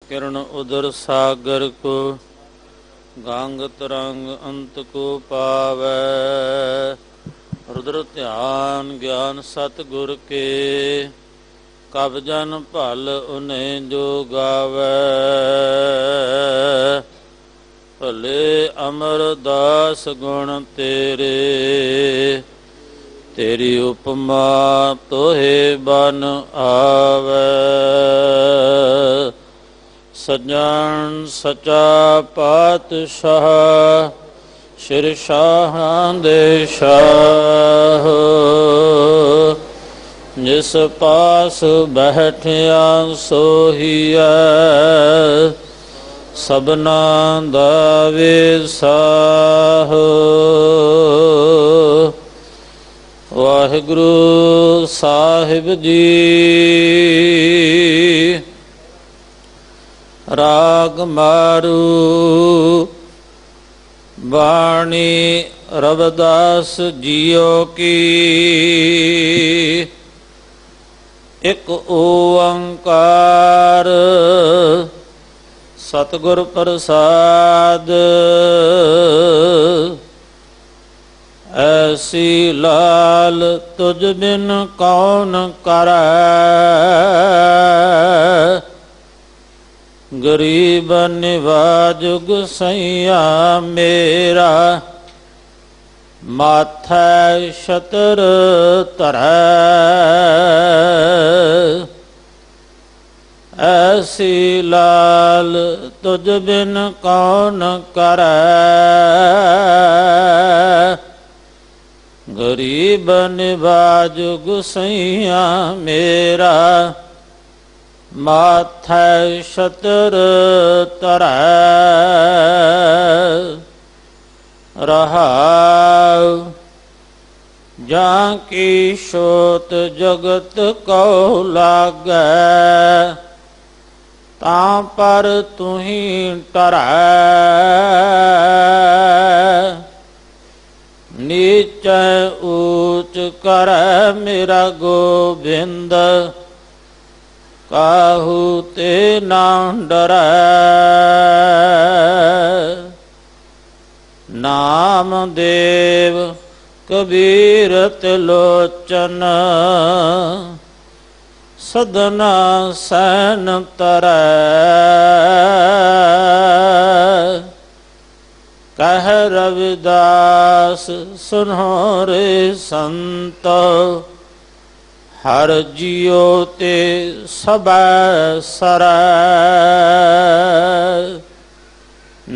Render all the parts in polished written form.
किरण उदर सागर को गांग तरंग अंत को पावै। रुद्र ध्यान ज्ञान सतगुर के कब जन भल उन्हें जो गावै। भले अमरदास गुण तेरे तेरी उपमा तोहे बन आवै। सज्जन सचा पातशाह सिर शाहां दे शाह। जिस पास बैठिया सोहिया सबना दा विसाह। वाहिगुरु साहिब जी राग मारू बाणी रविदास जियो की। एक ओंकार सतगुर प्रसाद। ऐसी लाल तुझ बिन कौन करै। गरीब निवाजुग सैया मेरा माथै छतर धरै। ऐसी लाल तुझ बिन कौन करै। गरीब निवाजुग सैया मेरा माथै छतर धरै। रहाउ जां की सोत जगत को लागै। तां पर तुही टरै। नीचे ऊच करै मेरा गोबिंद काहू ते ना डरै। नाम देव कबीर त्रिलोचन सदना सैन तरै। कह रविदास सुनो रे संतो हर जियो ते सबै सरै।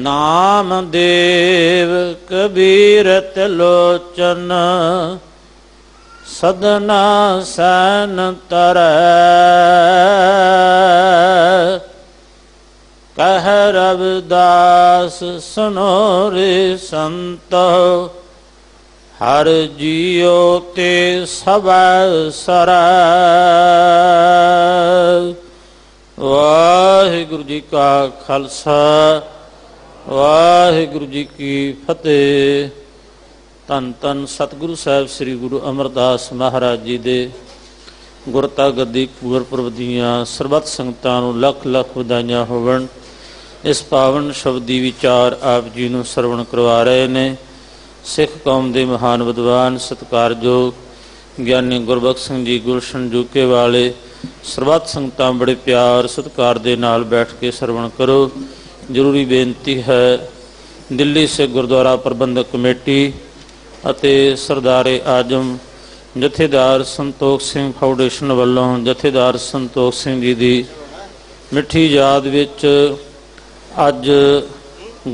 नाम देव कबीर त्रिलोचन सदना सैन तरै। कह रविदास सुनो रे संतो हर जियो ते सबै सरै। वाहिगुरु जी का खालसा वाहिगुरु जी की फतेह। धन धन सतगुरु साहिब श्री गुरु अमरदास महाराज जी दे गुरता गद्दी गुरपुरब दीआं सरबत संगतां नूं लख लख वधाइयां होवण। इस पावन शब्दी विचार आप जी नूं सरवण करवा रहे ने सिख कौम के महान विद्वान सत्कारयोग ਗਿਆਨੀ गुरबख्श सिंह जी गुलशन जूके वाले। ਸਰਬੱਤ ਸੰਗਤਾਂ बड़े प्यार सत्कार के नाल बैठ के सरवण करो। जरूरी बेनती है दिल्ली से गुरुद्वारा प्रबंधक कमेटी ਅਤੇ सरदारे आजम जथेदार संतोख सिंह फाउंडेशन वालों जथेदार संतोख सिंह जी की मिठी याद विच अज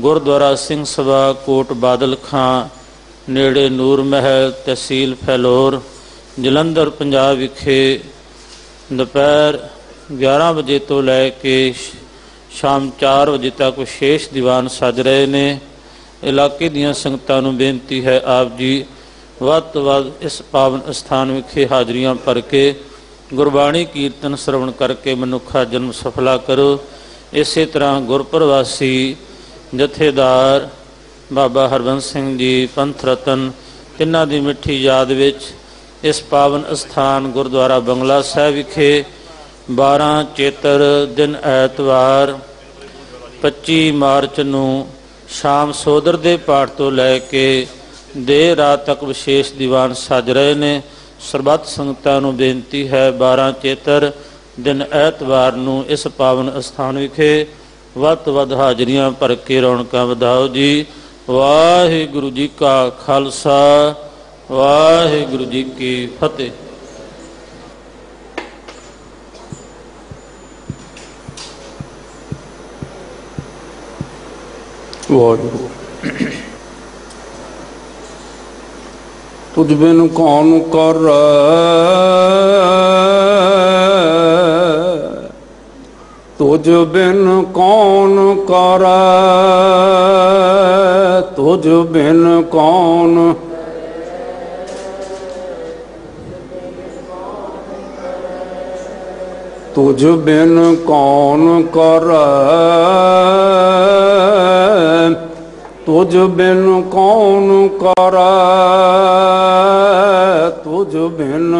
गुरुद्वारा सिंह सभा कोट बादल खां नेड़े नूर महल तहसील फैलोर जलंधर पंजाब विखे दोपहर 11 बजे तो लैके शाम 4 बजे तक विशेष दीवान सज रहे ने। इलाके दीआं संगतां नूं बेनती है आप जी वध तो वध इस पावन स्थान विखे हाजरियां भर के गुरबाणी कीर्तन श्रवण करके मनुखा जन्म सफला करो। इस तरह गुरप्रवासी जथेदार बाबा हरबंस सिंह जी पंथ रतन तिन्हां दी मिठी याद विच इस पावन स्थान गुरुद्वारा बंगला साहिब विखे 12 ਚੇਤਰ ਦਿਨ ਐਤਵਾਰ 25 ਮਾਰਚ ਨੂੰ ਸ਼ਾਮ ਸੋਦਰ ਦੇ ਪਾਠ ਤੋਂ ਲੈ ਕੇ ਦੇਰ ਰਾਤ ਤੱਕ ਵਿਸ਼ੇਸ਼ ਦੀਵਾਨ ਸੱਜ ਰਹੇ ਨੇ। ਸਰਬੱਤ ਸੰਗਤਾਂ ਨੂੰ ਬੇਨਤੀ ਹੈ 12 ਚੇਤਰ ਦਿਨ ਐਤਵਾਰ ਨੂੰ ਇਸ ਪਾਵਨ ਅਸਥਾਨ ਵਿਖੇ ਵੱਧ ਤੋਂ ਵੱਧ ਹਾਜ਼ਰੀਆਂ ਭਰ ਕੇ ਰੌਣਕਾਂ ਵਧਾਓ ਜੀ। ਵਾਹਿਗੁਰੂ ਜੀ ਕਾ ਖਾਲਸਾ, ਵਾਹਿਗੁਰੂ ਜੀ ਕੀ ਫਤਿਹ। ਵਾਹਿਗੁਰੂ। ਤੁਝ ਬਿਨ ਕੌਣ ਕਰੈ, ਤੁਝ ਬਿਨ ਕੌਣ ਕਰੈ, ਤੁਝ ਬਿਨ ਕੌਣ, ਤੁਝ ਬਿਨ ਕੌਣ ਕਰੈ, ਤੁਝ ਬਿਨ ਕੌਣ ਕਰੈ, ਤੁਝ ਬਿਨ,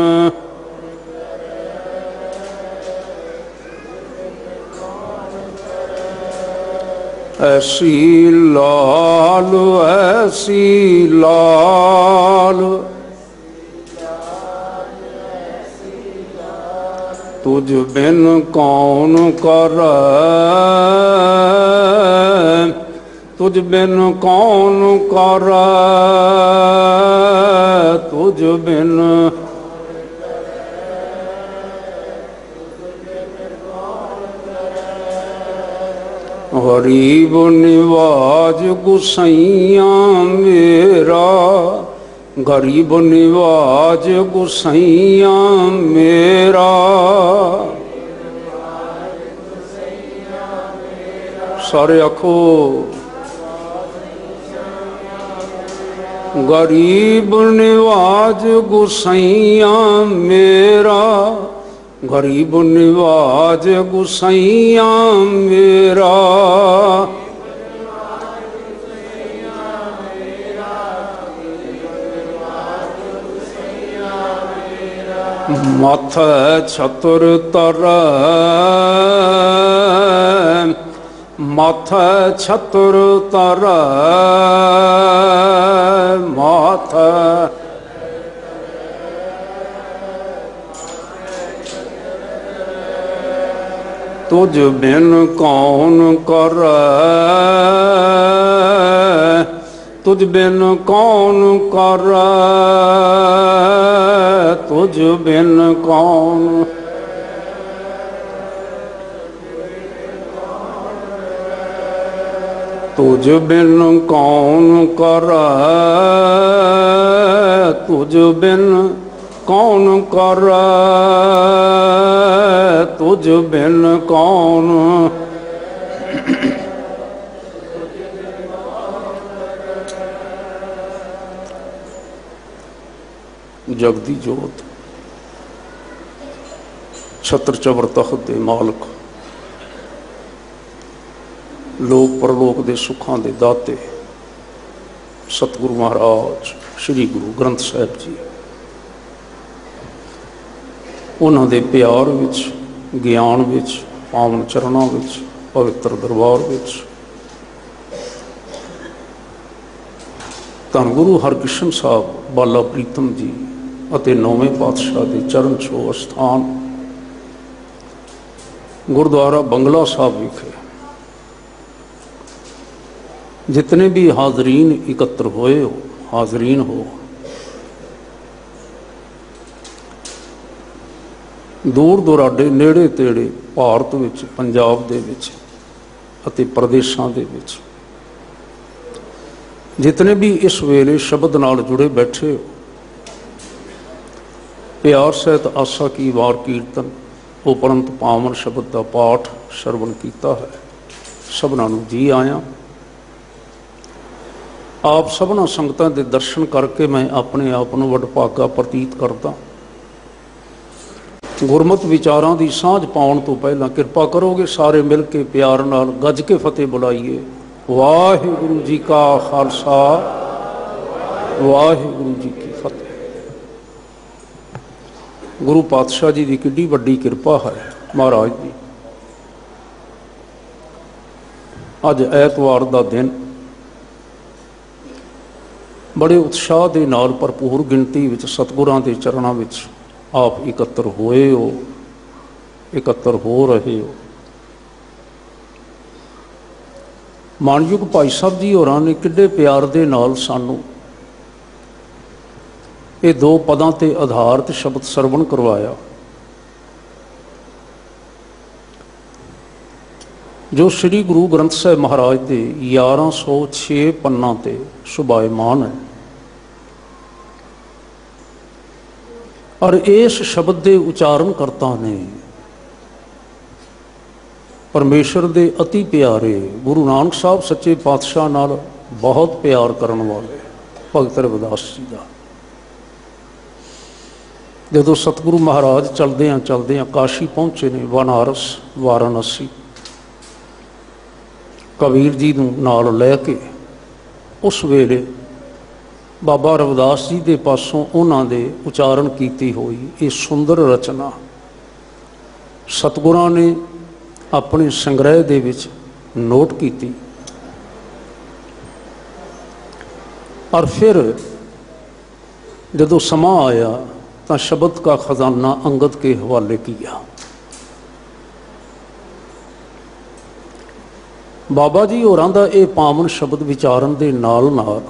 ਐਸੀ ਲਾਲ, ਐਸੀ ਲਾਲ, ਤੁਝ ਬਿਨ ਕੌਣ ਕਰੈ, ਤੁਝ ਬਿਨ ਕੌਣ ਕਰੈ, ਤੁਝ ਬਿਨ, ਗਰੀਬ ਨਿਵਾਜ ਗੁਸਾਈਆਂ ਮੇਰਾ, ਗਰੀਬ ਨਿਵਾਜ ਗੁਸਾਈਆਂ ਮੇਰਾ, ਸਾਰੇ ਆਖੋ ਗਰੀਬ ਨਿਵਾਜ ਗੁਸਾਈਆਂ ਮੇਰਾ, ਗਰੀਬ ਨਿਵਾਜ ਗੁਸਾਈਆਂ ਮੇਰਾ, ਮਾਥੈ ਛਤਰ ਧਰੈ, ਮਾਥੈ ਛਤਰ ਧਰੈ, ਮਾਥੈ, ਤੁਝ ਬਿਨ ਕੌਣ ਕਰੈ, ਤੁਝ ਬਿਨ ਕੌਣ ਕਰੈ, ਤੁਝ ਬਿਨ ਕੌਣ, ਤੁਝ ਬਿਨ ਕੌਣ ਕਰੈ, ਤੁਝ ਬਿਨ ਕੌਣ ਕਰੈ, ਤੁਝ ਬਿਨ ਕੌਣ, ਜਗਦੀ ਜੋਤ, ਛਤਰ ਚਬਰ ਤਖਤ ਦੇ ਮਾਲਕ, ਲੋਕ ਪਰਲੋਕ ਦੇ ਸੁੱਖਾਂ ਦੇ ਦਾਤੇ ਸਤਿਗੁਰੂ ਮਹਾਰਾਜ ਸ੍ਰੀ ਗੁਰੂ ਗ੍ਰੰਥ ਸਾਹਿਬ ਜੀ, ਉਹਨਾਂ ਦੇ ਪਿਆਰ ਵਿੱਚ, ਗਿਆਨ ਵਿੱਚ, ਪਾਵਨ ਚਰਨਾਂ ਵਿੱਚ, ਪਵਿੱਤਰ ਦਰਬਾਰ ਵਿੱਚ ਧੰਨ ਗੁਰੂ ਹਰਕ੍ਰਿਸ਼ਨ ਸਾਹਿਬ ਬਾਲਾ ਪ੍ਰੀਤਮ ਜੀ ਅਤੇ 9ਵੇਂ ਪਾਤਸ਼ਾਹ ਦੇ ਚਰਨ ਛੋਹ ਅਸਥਾਨ ਗੁਰਦੁਆਰਾ ਬੰਗਲਾ ਸਾਹਿਬ ਵਿਖੇ जितने भी हाजरीन एकत्र होए हो, हाजरीन हो, दूर दुराडे नेड़े तेड़े भारत विच, पंजाब दे विच अते प्रदेशां दे विच जितने भी इस वेले शब्द नाल जुड़े बैठे हो, प्यार सहित आसा की वार कीर्तन उपरंत पावन शब्द का पाठ श्रवण किया है। सबना नूं जी आया। आप सबना संगतां दे दर्शन करके मैं अपने आप नूं वडभागा प्रतीत करदा। गुरमत विचारां दी सांझ पाउण तो पहला किरपा करोगे सारे मिल के प्यार नाल गज के फतेह बुलाइए। वाहिगुरू जी का खालसा, वाहिगुरू जी की फतेह। गुरु पातशाह जी की किड्डी वड्डी किरपा है। महाराज जी अज ऐतवार का दिन बड़े उत्साह के नाल भरपूर गिनती विच सतगुरां के चरणों में आप इकत्र होए हो, इकत्र हो रहे हो। मानयोग भाई साहब जी होरां ने किड्डे प्यार दे नाल सानू ये दो पदां ते आधारित शब्द सरवण करवाया, जो श्री गुरु ग्रंथ साहिब महाराज के 1106 पन्ना ते सुभायमान है। और इस शब्द के उचारणकर्ता ने परमेश्वर के अति प्यारे गुरु नानक साहब सच्चे पातशाह नाल बहुत प्यार करने वाले भगत रविदास जी का जो सतगुरु महाराज चलदे काशी पहुंचे ने, बनारस वाराणसी कबीर जी नाल लैके उस वेले बाबा रविदास जी के पासों उन्होंने उचारण की हुई ये सुंदर रचना सतगुरां ने अपने संग्रह दे विच नोट की। और फिर जदों समा आया तो शब्द का खजाना अंगद के हवाले किया। बाबा जी होरां दा ये पावन शब्द विचारण दे नाल नाल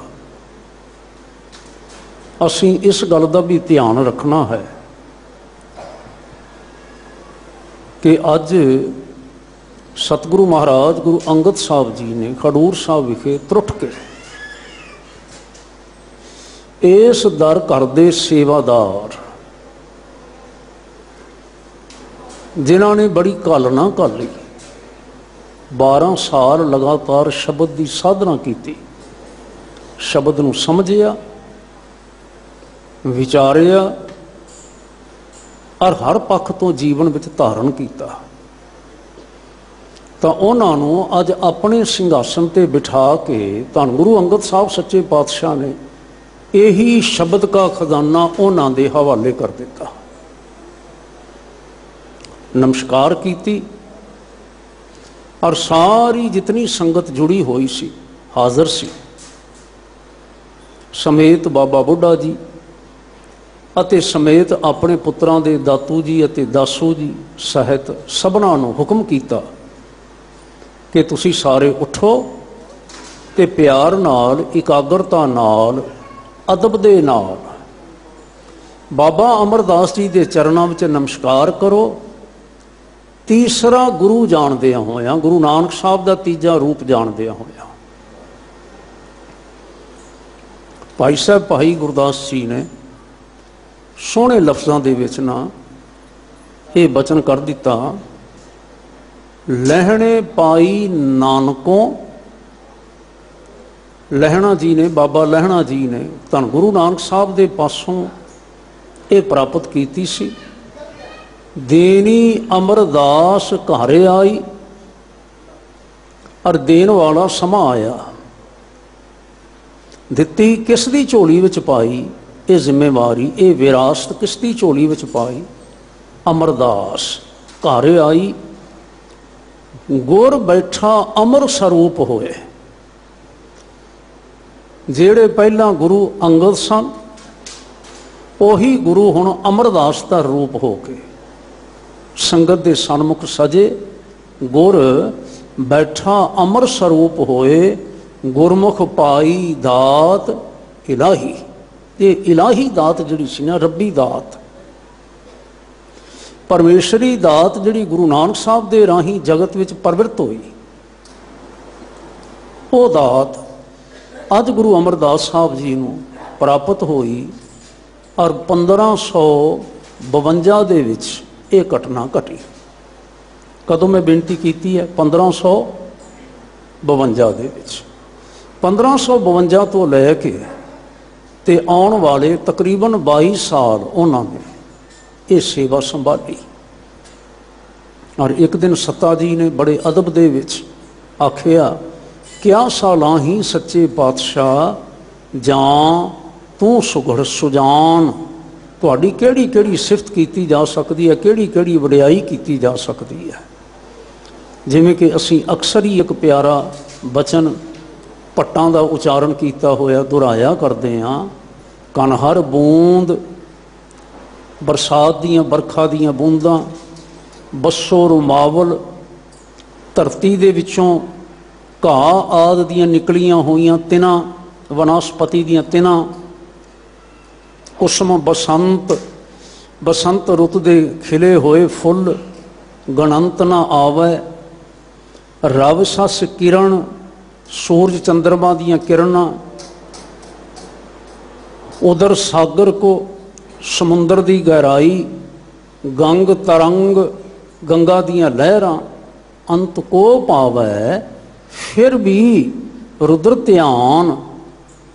असीं इस गल का भी ध्यान रखना है कि अज सतगुरु महाराज गुरु अंगद साहब जी ने खडूर साहब विखे त्रुट के इस दर घर दे सेवादार जिन्हों ने बड़ी घालना घाली 12 साल लगातार शब्द की साधना की, शब्द नूं समझिया विचारिया और हर पक्ष तो जीवन में धारण किया, तो उन्होंने अज अपने सिंघासन ते बिठा के धन गुरु अंगद साहब सच्चे पातशाह ने यही शब्द का खजाना उन्होंने हवाले कर दिता। नमस्कार की और सारी जितनी संगत जुड़ी हुई सी हाजिर सी, समेत बाबा बुढ़ा जी अते समेत अपने पुत्रां दे दातू जी अते दासू जी सहित सबना नूं हुक्म किया कि तुसी सारे उठो ते प्यार नाल इकाग्रता नाल अदब दे नाल बाबा अमरदास जी के चरणों में नमस्कार करो। तीसरा गुरु जानदिया होया, गुरु नानक साहब का तीजा रूप जानदिया होया, भाई साहब भाई गुरदास जी ने सोहने लफ्ज़ों के विच ना ये बचन कर दिता, लहणे पाई नानकों। लहणा जी ने, बाबा लहणा जी ने धन गुरु नानक साहब के पासों ये प्राप्त की सी। देनी अमरदास घरे आई और देन वाला समा आया। दिती किस दी झोली विच पाई ये जिम्मेवारी, ये विरासत किस दी झोली विच पाई? अमरदास घरे आई, गुर बैठा अमर स्वरूप होए। जेड़े पहला गुरु अंगद सन उही गुरु हुण अमरदास का रूप हो के संगत के सन्मुख सजे। गुर बैठा अमर स्वरूप होए, गुरमुख पाई दात इलाही। ये इलाही दात जिहड़ी सी ना, रब्बी दात परमेश्वरी दात जिहड़ी गुरु नानक साहब दे राही जगत विच प्रवृत्त हुई, वो दात अज गुरु अमरदास साहब जी नूं प्राप्त हुई। और 1552 दे विच ये घटना घटी। कदों मैं बेनती की है? 1552 दे विच। 1552 तो लैके ते आने वाले तकरीबन 22 साल उन्होंने ये सेवा संभाली। और एक दिन सत्ता जी ने बड़े अदब दे विच आखिया, क्या सालां ही सच्चे पातशाह जां तू सुघड़ सुजान तुहाडी किहड़ी किहड़ी सिफत की जा सकती है, किहड़ी किहड़ी वडियाई की जा सकती है। जिवें कि असीं अक्सर ही एक प्यारा बचन पट्टां दा उचारण किया होया दुहराया करते हाँ, कन हर बूंद बरसात दियां बरखा दियां बूंदां बसो रुमावल धरती दे विचों घाह आदि दियां निकलियां होईयां तिना वनस्पति दियां तिना कुसम बसंत बसंत रुत दे खिले होए फुल गणंत ना आवे रव सस किरण सूरज चंद्रमा दियां किरणा उधर सागर को समुंदर दी गहराई गंग तरंग गंगा दियां लहरां अंत को पावै फिर भी रुद्र ध्यान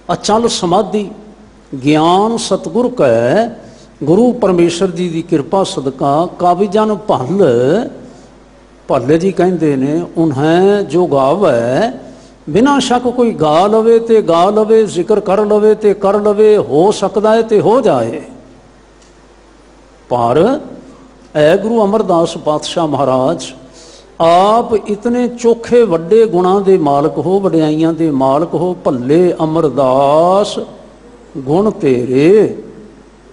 अचल समाधि ज्ञान सतगुर कै गुरु परमेश्वर जी की कृपा सदका काबिजन भल भले जी कहते ने उन्हें जो गावै बिना शक कोई गा लवे ते गा लवे जिक्र कर लवे ते कर लवे हो सकता है ते हो जाए। पर ऐ गुरु अमरदास पातशाह महाराज आप इतने चोखे वड्डे गुणा दे मालक हो, वड्याइयां दे मालक हो। भले अमरदास गुण तेरे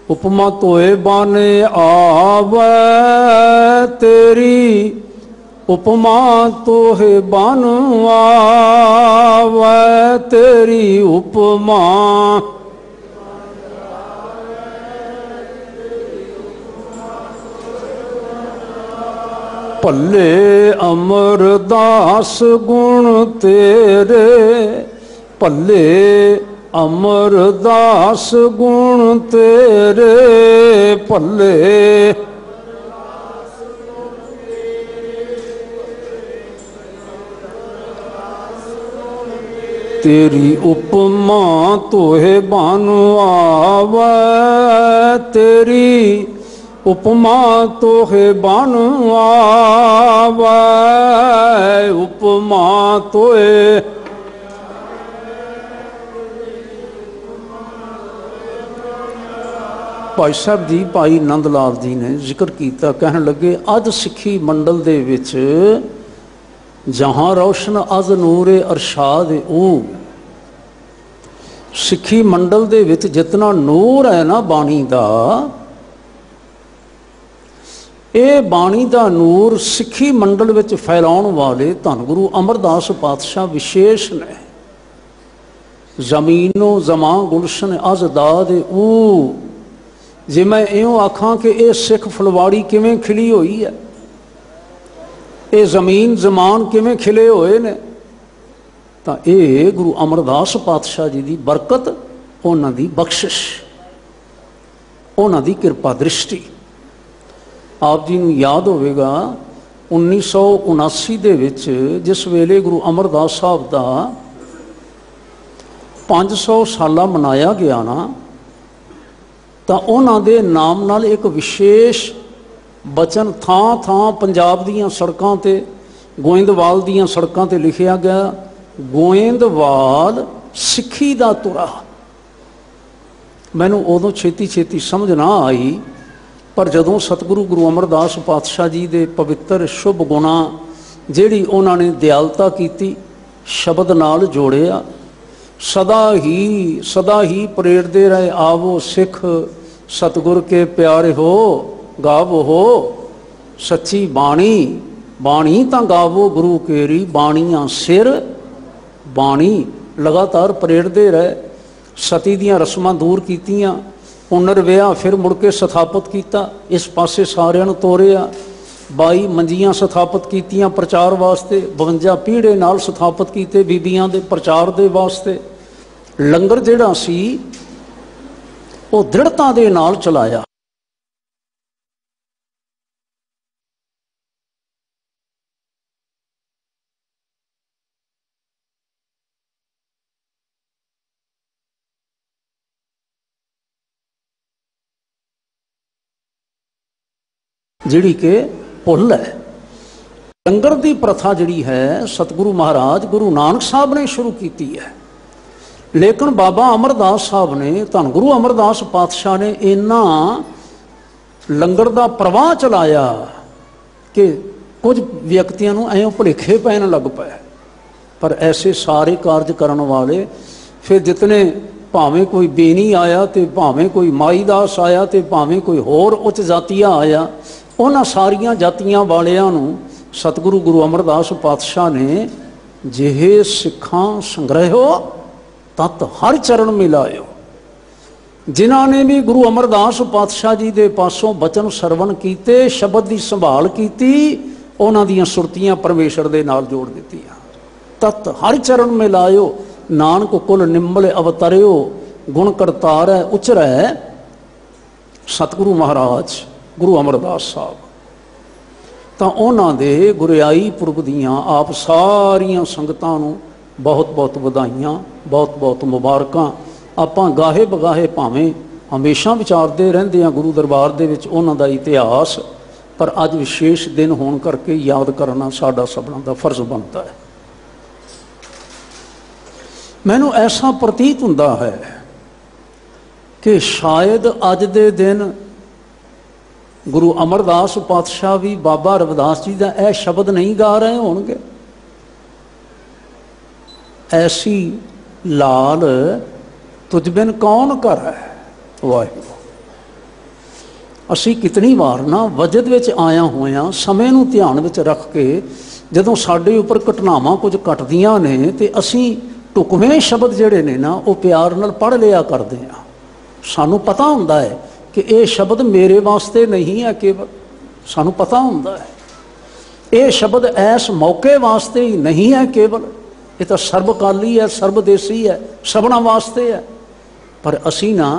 उपमा तोए बाने आवे तेरी उपमा तोहे बन आवे तेरी उपमा भले अमरदास गुण तेरे भले अमरदास गुण तेरे भले तेरी उपमा तोहे बन आवे तेरी उपमा तोहे बन आवे उपमा तोहे भाई साहब जी भाई नंद लाल जी ने जिक्र किया कहन लगे अज सिक्खी मंडल दे विच जहां रोशन अज नूरे अरशाद ओ सिक्खी मंडल दे विच जितना नूर है ना बाणी दा ये बाणी दा नूर सिक्खी मंडल विच फैलाउण वाले धन गुरु अमरदास पातशाह विशेष ने। जमीनो जमां गुलशन अज दाद ऊ जे मैं इयों आखां कि ये सिख फुलवाड़ी किवें खिली हुई है, ये जमीन जमान किवें खिले हुए ने, तो ये गुरु अमरदास पातशाह जी की बरकत, उन्हां दी बख्शिश, उन्हां दी कृपा दृष्टि। आप जी नूं याद होवेगा 1979 दे विच जिस वेले गुरु अमरदास साहब दा 500 साला मनाया गया ना, तो उन्हां दे नाम नाल एक विशेष बचन थां थां पंजाब दीयां सड़कां ते गोइंदवाल दीयां सड़कां ते लिखिया गया, गोइंदवाल सिक्खी दा तुरा। मैनूं उदों छेती छेती समझ ना आई, पर जदों सतगुरु गुरु अमरदास पातशाह जी दे पवित्र शुभ गुणा जिहड़ी उन्होंने दयालता की शब्द नाल जोड़िया, सदा ही प्रेरदे रहे आवो सिख सतगुर के प्यारे हो गावो हो सच्ची बाणी, बाणी तां गावो गुरु केरी बाणियां सिर बाणी। लगातार प्रेरदे रहे, सती दियां रस्मां दूर कीतियां, पुनर्विआह फिर मुड़ के स्थापित किया, इस पासे सारिਆਂ ਨੂੰ ਤੋਰਿਆ। 22 मंजियां स्थापित कीतियां प्रचार वास्ते, 52 पीढ़े नाल स्थापित किए बीबियां दे प्रचार दे वास्ते। लंगर जिहड़ा सी वो दृढ़ता दे नाल चलाया। जिहड़ी के भुल है। लंगर की प्रथा जिहड़ी है सतगुरु महाराज गुरु नानक साहब ने शुरू की है। लेकिन बाबा अमरदास साहब ने, धन गुरु अमरदास पातशाह ने इन्ना लंगर का प्रवाह चलाया कि कुछ व्यक्तियों को ऐं भुलेखे पैन लग पे। पर ऐसे सारे कार्य करने वाले फिर जितने, भावें कोई बेनी आया तो भावें कोई माईदास आया तो भावें कोई होर उच्च जातिया आया, उन्होंने सारिया जातियां वालियां नूं सतगुरु गुरु अमरदास पातशाह ने जिहे सिखां संग्रहो तत् हर चरण मिलायो। जिन्हों ने भी गुरु अमरदास पातशाह जी के पासों बचन सरवण किए, शब्द की संभाल की, उन्हों दी सुरतियां परमेश्वर के नाल जोड़ दित्तियां। तत् हर चरण मिलायो, नानक कुल निम्बल अवतरियो, गुण करतार है उचर है सतगुरु महाराज गुरु अमरदास साहब। तो उन्होंने गुरियाई पुरब दियां आप सारिया संगतां नूं बहुत बहुत बधाइयां, बहुत बहुत मुबारकां। आपां गाहे बगाहे भावें हमेशा विचारते रहंदे हां गुरु दरबार दे विच उन्हां दा इतिहास, पर अज विशेष दिन होने करके याद करना साडा सबना दा फर्ज बनता है। मैनूं ऐसा प्रतीत हुंदा है कि शायद अज दे दिन गुरु अमरदास पातशाह भी बाबा रविदास जी का यह शब्द नहीं गा रहे होंगे, ऐसी लाल तुझ बिन कौन कर है। वाहिगुरू, असी कितनी बार ना वजद विच आया होया समय नूं ध्यान विच रख के जदों साडे उपर घटनावां कुछ घटदियां ने ते असी ढुकवें शब्द जिहड़े ने ना वो प्यार नाल पढ़ लिया करदे आ। सानूं पता हुंदा है कि ये शब्द मेरे वास्ते नहीं है, केवल सानूं पता हुंदा है ये शब्द ऐस मौके वास्ते ही नहीं है, केवल ये तो सर्वकाली है, सर्वदेशी है, सबना वास्ते है। पर असी ना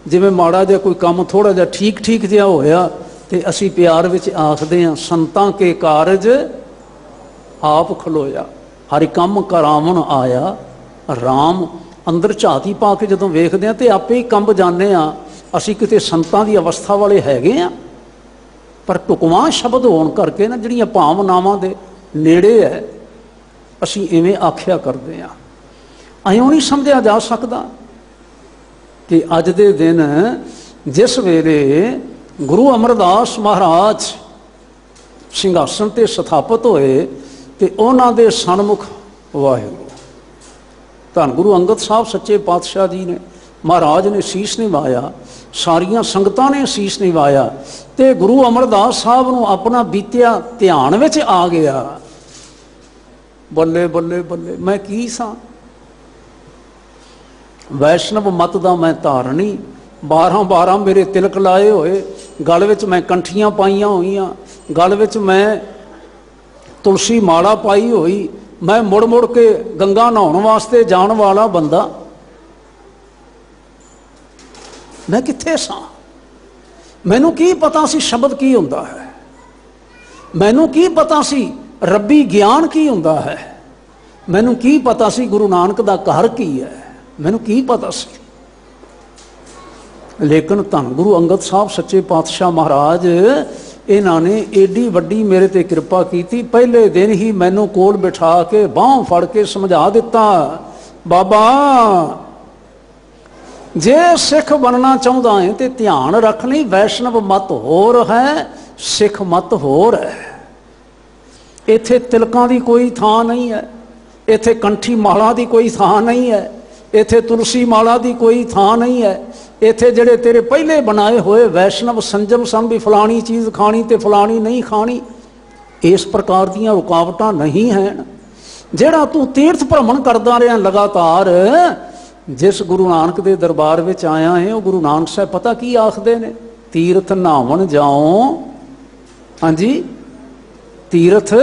जिवें माड़ा जिहा कोई काम थोड़ा जिहा ठीक ठीक जिहा होया ते असी प्यार विच आखदे हां संतां के कारज आप खलोया, हर कम करावन आया राम। अंदर झाती पा के जदों वेखदे हां ते आपे ही कंब जाने आ असी किते संतां दी अवस्था वाले हैगे आ। पर टुकवां शब्द होण करके ना जिहड़ियां भावनावां दे नेड़े है असी इवें आख्या करदे हां। इउं नहीं समझिया जा सकदा कि अज दे दिन जिस वेले गुरु अमरदास महाराज सिंघासन ते स्थापित होए ते उन्हां दे सन्मुख वाहिगुरू धन गुरु अंगद साहब सच्चे पातशाह जी ने, महाराज ने शीश निवाया, सारिया संगतां ने शीश निवाया ते गुरु अमरदास साहब नूं अपना बीतिया ध्यान विच आ गया। बल्ले बल्ले बल्ले मैं की सां, वैष्णव मत दा मैं धारणी, 12 मेरे तिलक लाए होए, गल विच मैं कंठियां पाइयां होईयां, गल विच मैं तुलसी माला पाई होई, मैं मुड़ मुड़ के गंगा नहाउण वास्ते जाण वाला बंदा, मैं कित्थे सां? मैनूं की पता सी शब्द की हुंदा है, मैनूं की पता सी रब्बी ज्ञान की हुंदा है, मैनूं की पता सी गुरु नानक दा घर की है, मैनूं की पता सी। लेकिन धन गुरु अंगद साहब सच्चे पातशाह महाराज इन्होंने एडी वड्डी मेरे ते कृपा की। पहले दिन ही मैनू कोल बिठा के बाहों फड़ के समझा दिता, बाबा जे सिख बनना चाहता है तो ध्यान रखनी वैष्णव मत होर है, सिख मत होर है। इत्थे तिलकां दी कोई थां नहीं है, इत्थे कंठी माला दी कोई थां नहीं है, इत्थे तुलसी माला दी कोई थां नहीं है। इत्थे जिहड़े तेरे पहले बनाए हुए वैष्णव संजम सन भी फलानी चीज़ खानी ते फलानी नहीं खानी, इस प्रकार दीयां रुकावटां नहीं हैं। जिहड़ा तू तीर्थ भ्रमण करदा रहा लगातार, जिस गुरु नानक दे दरबार विच आया है वो गुरु नानक साहब पता की आखदे ने, तीर्थ नहावन जाओ, हाँ जी तीर्थ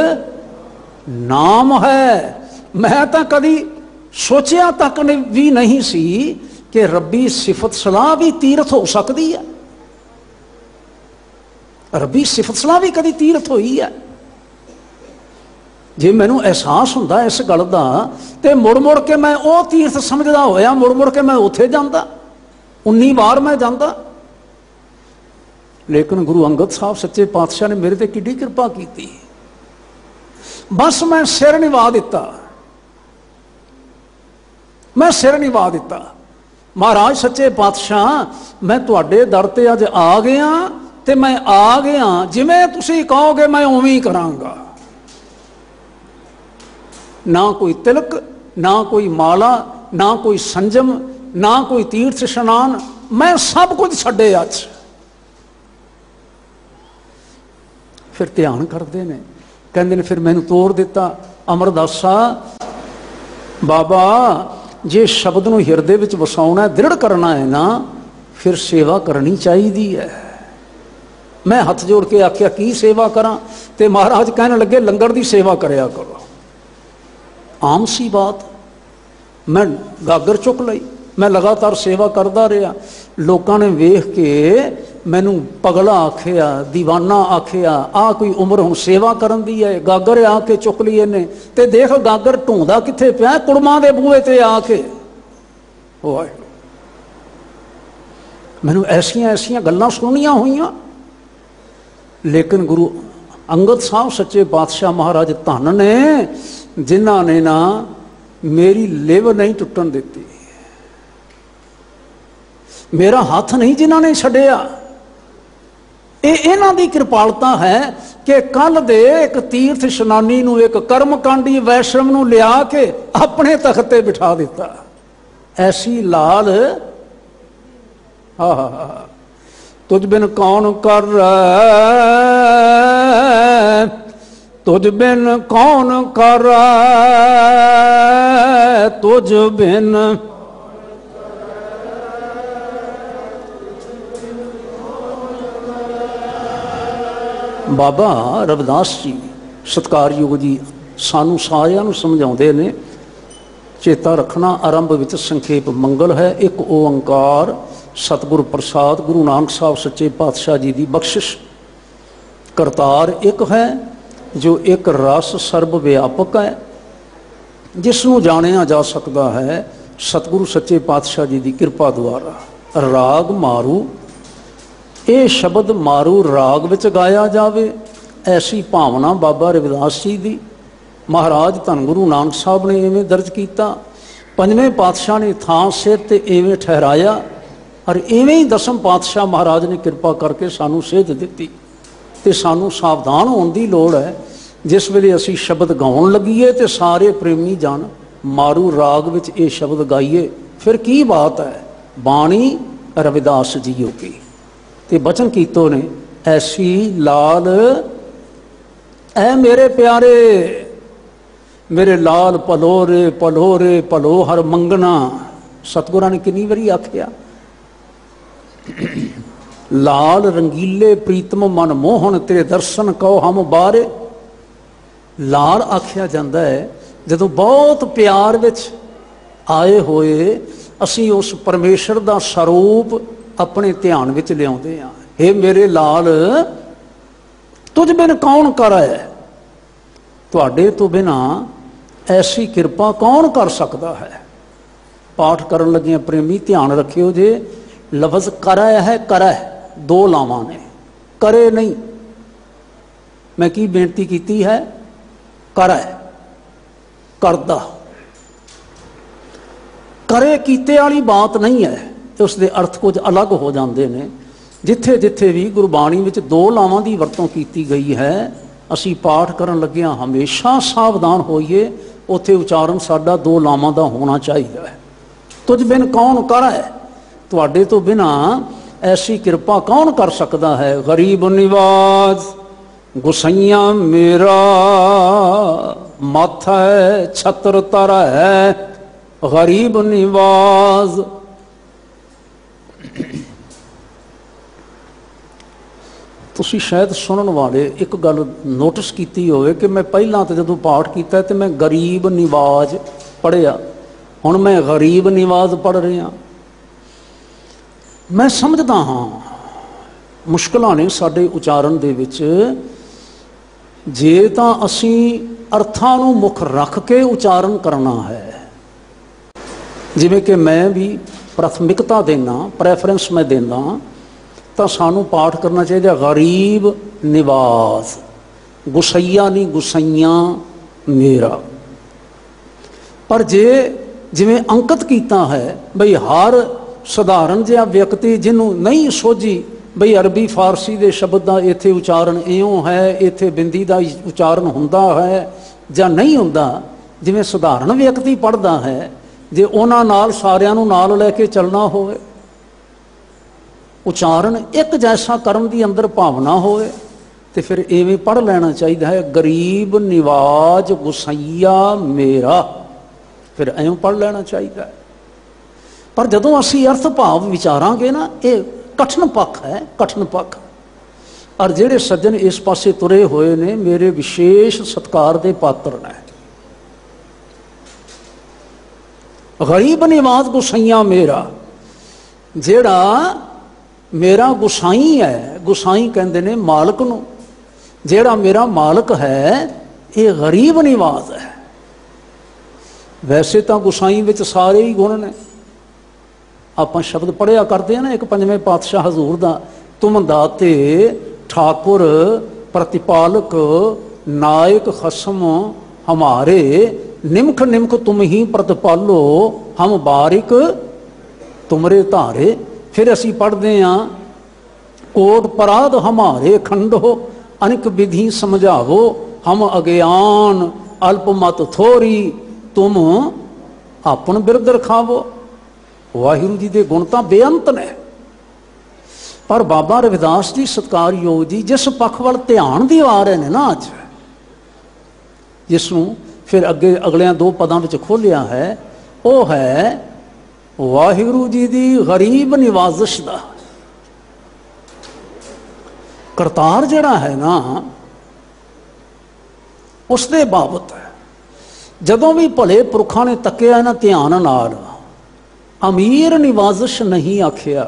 नाम है। मैं तो कदी सोचिया तक भी नहीं सी कि रब्बी सिफत सलाह भी तीर्थ हो सकती है, रब्बी सिफत सलाह भी कदी तीर्थ हुई है। जे मैनू एहसास हुंदा इस गल दा ते मुड़ मुड़ के मैं वो तीर्थ समझदा होया मुड़ मुड़ के मैं उत्थे जांदा, 19 बार मैं जांदा। लेकिन गुरु अंगद साहब सच्चे पातशाह ने मेरे ते किड्डी कृपा की, बस मैं सिर निवा दिता, मैं सिर निभा दिता। महाराज सच्चे पातशाह मैं तुहाडे दर ते अज आ गया ते मैं आ गया, जिवें तुसीं कहोगे मैं उवें ही करांगा। ना कोई तिलक, ना कोई माला, ना कोई संजम, ना कोई तीर्थ स्नान, मैं सब कुछ छड्डे अज। फिर ध्यान करते ने, कहते ने फिर मैनू तोड़ दिता। अमरदासा बाबा जे शब्द नूं हिरदे विच वसाउणा है, दृढ़ करना है ना, फिर सेवा करनी चाहिए है। मैं हथ जोड़ के आख्या की सेवा करा, ते महाराज कहने लगे लंगर की सेवा करया करो। आम सी बात, मैं गागर चुक लई, मैं लगातार सेवा करता रहा। लोगों ने वेख के मैनू पगला आखिया, दीवाना आखिया, आ कोई उम्र हुण सेवा करन दी है। गागर आके चुक ली इन्हें, ते देख गागर ढूंढदा कित्थे पिया, कुड़मां दे बूहे ते आके। मैनू ऐसियां ऐसियां गल्लां सुनियां हुईयां। लेकिन गुरु अंगद साहब सच्चे पातशाह महाराज धन ने, जिन्हां ने ना मेरी लिव नहीं टुटन दिती, मेरा हाथ नहीं जिन्हां ने छड्डिया। इन्हां दी कृपालता है कि कल दे एक तीर्थ स्नानी नूं, एक कर्मकांडी वैष्णव नूं लिया के अपने तख्ते बिठा दिता। ऐसी लाल तुझ बिन कौन कर, तुझ बिन कौन कर, तुझ बिन बाबा रविदास जी सत्कारयोग जी सानू सारिਆਂ ਨੂੰ समझाते ने, चेता रखना आरंभ विच संखेप मंगल है, एक ओंकार सतगुर प्रसाद, गुरु नानक साहब सच्चे पातशाह जी की बख्शिश। करतार एक है जो एक रस सर्व व्यापक है, जिसनों जानिया जा सकता है सतगुरु सच्चे पातशाह जी की कृपा द्वारा। राग मारू, ये शब्द मारू राग विच गाया जावे, ऐसी भावना बाबा रविदास जी की महाराज धन गुरु नानक साहब ने इवें दर्ज किया। पंजवें पातशाह ने थां सिर ते इवें ठहराया, और इवें ही दसम पातशाह महाराज ने कृपा करके सानू सेध दिती। ते सानू सावधान होने की लोड़ है, जिस वेले असी शब्द गाउण लगीए तो सारे प्रेमी जन मारू राग विच ये शब्द गाइए, फिर की बात है। बाणी रविदास जी की ते बचन कीतो ने, ऐसी लाल ऐ मेरे प्यारे, मेरे लाल पलो रे पलो रे पलो हर मंगना। सतगुरां ने कितनी बारी आखिया, लाल रंगीले प्रीतम मन मोहन तेरे दर्शन कहो हम बारे। लाल आखिया जाता है जदों बहुत प्यार विच आए होए असी उस परमेश्वर का स्वरूप अपने ध्यान विच लियाउंदे हां। हे मेरे लाल तुझ बिन कौन कर है, तुहाडे तो बिना ऐसी कृपा कौन कर सकता है। पाठ करन लगे प्रेमी ध्यान रखियो जे, लफज कर है, कर है दो लावां ने, करे नहीं। मैं की बेनती की है, कर है करदा, करे कीते वाली बात नहीं है, उसके अर्थ कुछ अलग हो जाते हैं। जिथे जिथे भी गुरबाणी में दो लावां की वरतों की गई है, असी पाठ करन लगिया हमेशा सावधान होइए, उत्थे उचारण साडा दो लावां का होना चाहिए। तुझ बिन कौन कर है, तुहाडे तो बिना ऐसी कृपा कौन कर सकता है। गरीब निवाज गुसैया मेरा, माथा है छत्र तर है, गरीब निवाज। तुसी शायद सुनने वाले एक गल नोटिस की होवे कि मैं पहला तो जो पाठ किया तो मैं गरीब निवाज पढ़िया, हुण मैं गरीब निवाज पढ़ रहा। मैं समझदा हाँ मुश्किलां ने साडे उचारण दे विच, जे तां असी अर्थां नूं मुख रख के उचारण करना है, जिवें कि मैं भी प्राथमिकता देना, प्रैफरेंस मैं देना, तो सानू पाठ करना चाहिए गरीब निवास, गुसैया नहीं गुसैया मेरा। पर जे जिवें अंकित कीता है बई हर सधारण जिहा व्यक्ति जिन्हों नहीं सोझी बई अरबी फारसी के शब्द का इत्थे उचारण इयों है, इत्थे बिंदी का उचारण हुंदा है जां नहीं हुंदा, जिवें सधारण व्यक्ति पढ़दा है, जे उन्हां नाल सारियां नूं नाल लैके चलना होवे, उचारण एक जैसा करन दी अंदर भावना होवे, तो फिर इवें पढ़ लेना चाहिए है गरीब निवाज गुसैया मेरा, फिर इवें पढ़ लेना चाहिए। पर जदों असी अर्थ भाव विचारांगे ना, ये कठिन पक्ष है, कठिन पक्ष। और जिहड़े सज्जन इस पासे तुरे हुए ने मेरे विशेष सत्कार के पात्र ने। गरीब निवाज गुसैया मेरा, जिहड़ा मेरा गुसाई है, गुसाई कहते ने मालक नूं, जिहड़ा मेरा मालक है ये गरीब निवाज है। वैसे तो गुसाई विच सारे ही गुण ने, आपां शब्द पढ़िया करते हैं ना एक पंजवें पातशाह हजूर दा, तुम दाते ठाकुर प्रतिपालक नायक खसम हमारे, निमख निमख तुम ही प्रतिपालो हम बारिक तुमरे धारे। फिर असी पढ़ते हैं कोट पराध हमारे खंडो, अनेक विधि समझावो हम अज्ञान अल्पमत थोरी, तुम अपन बिरद रखावो। वाहिगुरू जी के गुण तो बेअंत ने, पर बाबा रविदास जी सत्कारयोग जी जिस पक्ष वाल ध्यान दिवा रहे हैं ना अज, जिसनों फिर अगे अगलियां दो पदों में खोलिया है, वह है वाहिगुरू जी की गरीब निवाजिश का करतार जिहड़ा है ना, उसके बाबत है। जदों भी भले पुरखों ने तकिया ना ध्यान नाल, अमीर निवाजिश नहीं आखिया,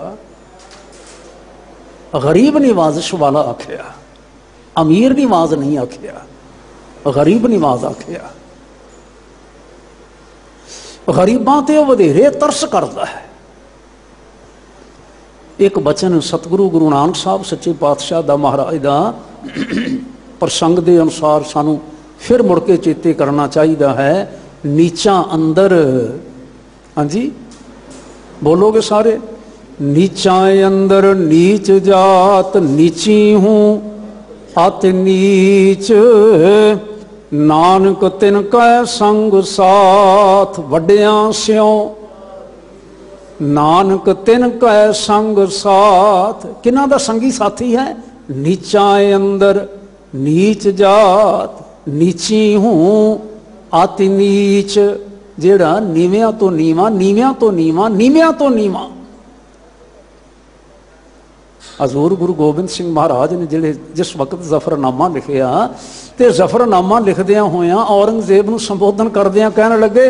गरीब निवाजिश वाला आखिया, अमीर निवाज नहीं आखिया, गरीब निवाज आखिया। गरीबां ते वधेरे तरस करता है। एक बचन सतगुरु गुरु नानक साहब सच्चे पातशाह दा महाराज दा प्रसंग के अनुसार सानू फिर मुड़ के चेते करना चाहिए है। नीचा अंदर, हाँ जी बोलोगे सारे, नीचा अंदर नीच जात नीची हूँ अत नीच, नानक तिन कै संग साथ वड्डियां स्यों, नानक तिन कै संग साथ। किन्हां दा संगी साथी है? नीचा अंदर नीच जात नीची हूँ अति नीच, जेड़ा नीवियां तो नीवा, नीवियां तो नीवा, नीवियां तो नीवा। हजूर गुरु गोबिंद सिंह महाराज ने जिहड़े जिस वक्त जफरनामा लिखिया, तो जफरनामा लिखदियां होया औरंगजेब नूं संबोधन करदियां कहन लगे,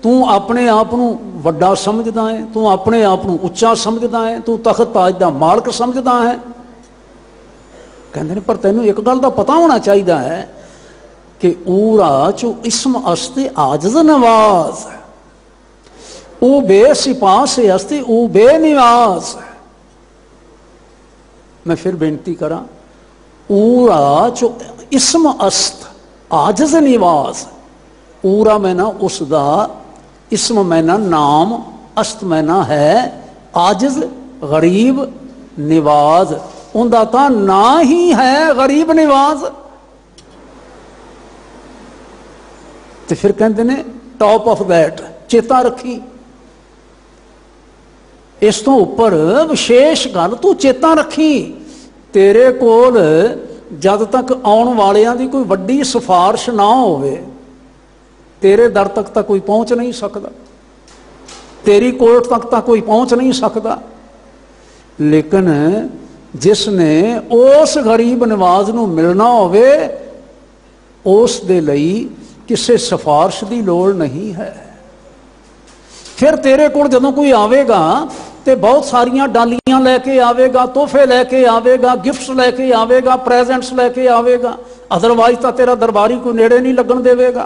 तू अपने आप नूं वड्डा समझदा है, तू अपने आप नूं उच्चा समझदा है, तू तख्त ताज दा मालक समझदा है। कहंदे ने पर तैनूं एक गल दा पता होना चाहिए है कि ऊरा चो इसम अस्ते आजज नवाज, ऊ बेसिपास अस्ते ऊ बेनिवाज। मैं फिर बेनती करा, ऊरा चो इसम अस्त आजज निवास। ऊरा में ना उसदा, इसम में ना नाम, अस्त में ना है आजिज गरीब निवाज। उनका तो ना ही है गरीब निवाज। तो फिर कहते ने टॉप ऑफ दैट चेता रखी, इस तो उपर विशेष गल तू चेता रखी, तेरे कोल जद तक आने वालियां दी कोई वड्डी सिफारिश ना होवे, तेरे दर तक तो कोई पहुंच नहीं सकता, तेरी कोर्ट तक तो कोई पहुंच नहीं सकता। लेकिन जिसने उस गरीब नवाज नूं मिलना होवे, उस दे लई किसी सिफारिश की लोड़ नहीं है। फिर तेरे कोल जदों कोई आवेगा तो बहुत सारियां डालियां लैके आवेगा, तोहफे लैके आवेगा, गिफ्ट्स लैके आवेगा, प्रेजेंट्स लैके आवेगा, अदरवाइज तो तेरा दरबारी कोई नेड़े नहीं लगन देवेगा।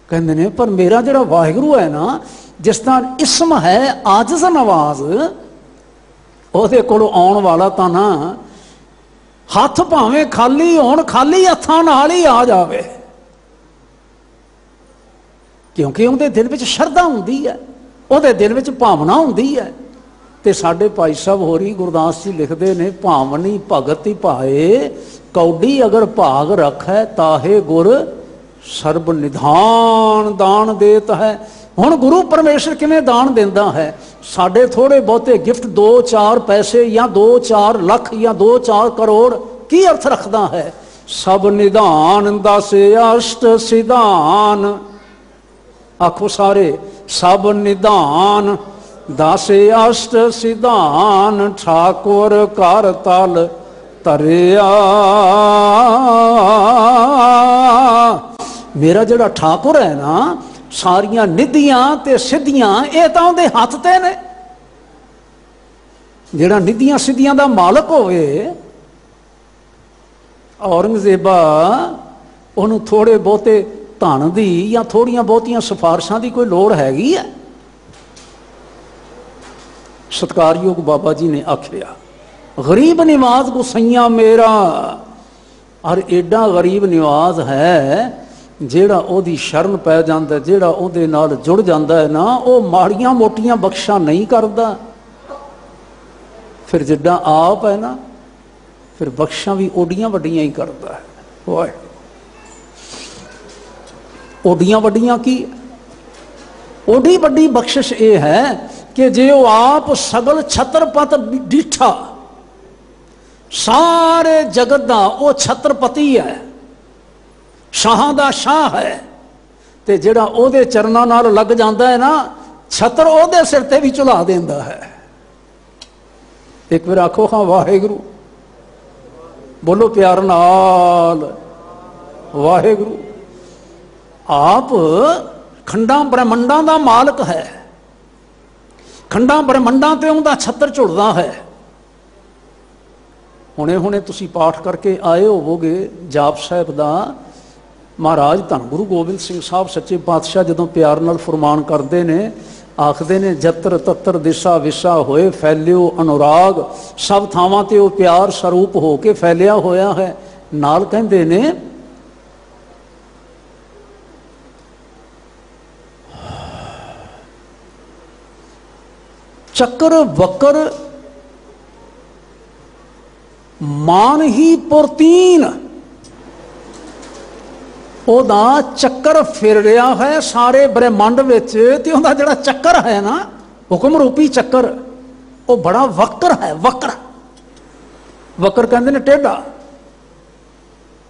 कहते ने पर मेरा जिहड़ा वाहिगुरू है ना, जिसका इसम है आजिज नवाज, ਉਹਦੇ ਕੋਲ आउण वाला तो ना हथ भावें खाली होण, खाली हत्थां नाल ही आ जावे। क्योंकि उहदे दिल विच शरधा हुंदी है, उहदे दिल विच भावना हुंदी है। ते साडे भाई साहब होरी गुरदास जी लिखते ने, भावनी भगत ही पाए कौडी अगर भाग रखै ताहे गुर सर्ब निधान दान देत है। हुण गुरु परमेश्वर किवें दान देंदा है? साडे थोड़े बहुते गिफ्ट 2-4 पैसे या 2-4 लख या 2-4 करोड़ की अर्थ रखदा है? सब निधान दस अष्ट सिधान, आखो सारे, सब निधान दस अष्ट सिधान, ठाकुर कर तल तरिया। मेरा जिहड़ा ठाकुर है ना, सारियां निधियां ते सिद्धियां ये तां उहदे हत्थ ते ने। जिहड़ा निधियां सिद्धियां दा मालक होवे, औरंगजेबा उहनूं थोड़े बहुते धन दी या थोड़ियां बहुतियां सिफारिशां दी कोई लोड़ हैगी है? सत्कारयोग बाबा जी ने आखिया, गरीब निवाज गुसैया मेरा। और एडा गरीब निवाज है ਜਿਹੜਾ ਉਹਦੀ शरण पै जाता, ਜਿਹੜਾ ਉਹਦੇ ਨਾਲ जुड़ जाता है ना, ਉਹ ਮਾੜੀਆਂ ਮੋਟੀਆਂ ਬਖਸ਼ਾਂ नहीं करता। फिर जिड्डा आप है ना, फिर बख्शा भी ओडियां वड्डियां ही करता है। वाह, ओडियां वड्डियां की? ओडी वड्डी बख्शिश ये है कि जे वो आप सगल छत्रपत डिठा, सारे जगत दा वो छत्रपति है, शाहां दा शाह है, ते जिहड़ा ओहदे चरनां नाल लग जाता है ना, छत्र ओहदे सिर ते भी झुला देंदा है। एक बार आखो हाँ वाहेगुरु, बोलो प्यार नाल वाहेगुरु। आप खंडां ब्रह्मंडां दा मालक है, खंडां ब्रह्मंडां ते उहदा छत्र झुलदा है। हुणे हुणे तुसीं पाठ करके आए होवोगे जाप साहिब दा। महाराज धन गुरु गोबिंद सिंह साहब सच्चे पातशाह जदों प्यार नाल फरमान करते ने, आखते ने जत्र तत्र दिशा विशा होए फैलियो अनुराग, सब थावां ते वो प्यार स्वरूप हो के फैलिया होया है। नाल कहंदे ने चक्र वक्र मान ही पुरतीन, ਉਹਦਾ ਚੱਕਰ ਫਿਰ ਰਿਹਾ है सारे ब्रह्मांड विच। ते ਉਹਦਾ ਜਿਹੜਾ ਚੱਕਰ है ना, हुक्म रूपी ਚੱਕਰ, वो बड़ा वक्र है। वक्र वक्र कहते ने टेढ़ा,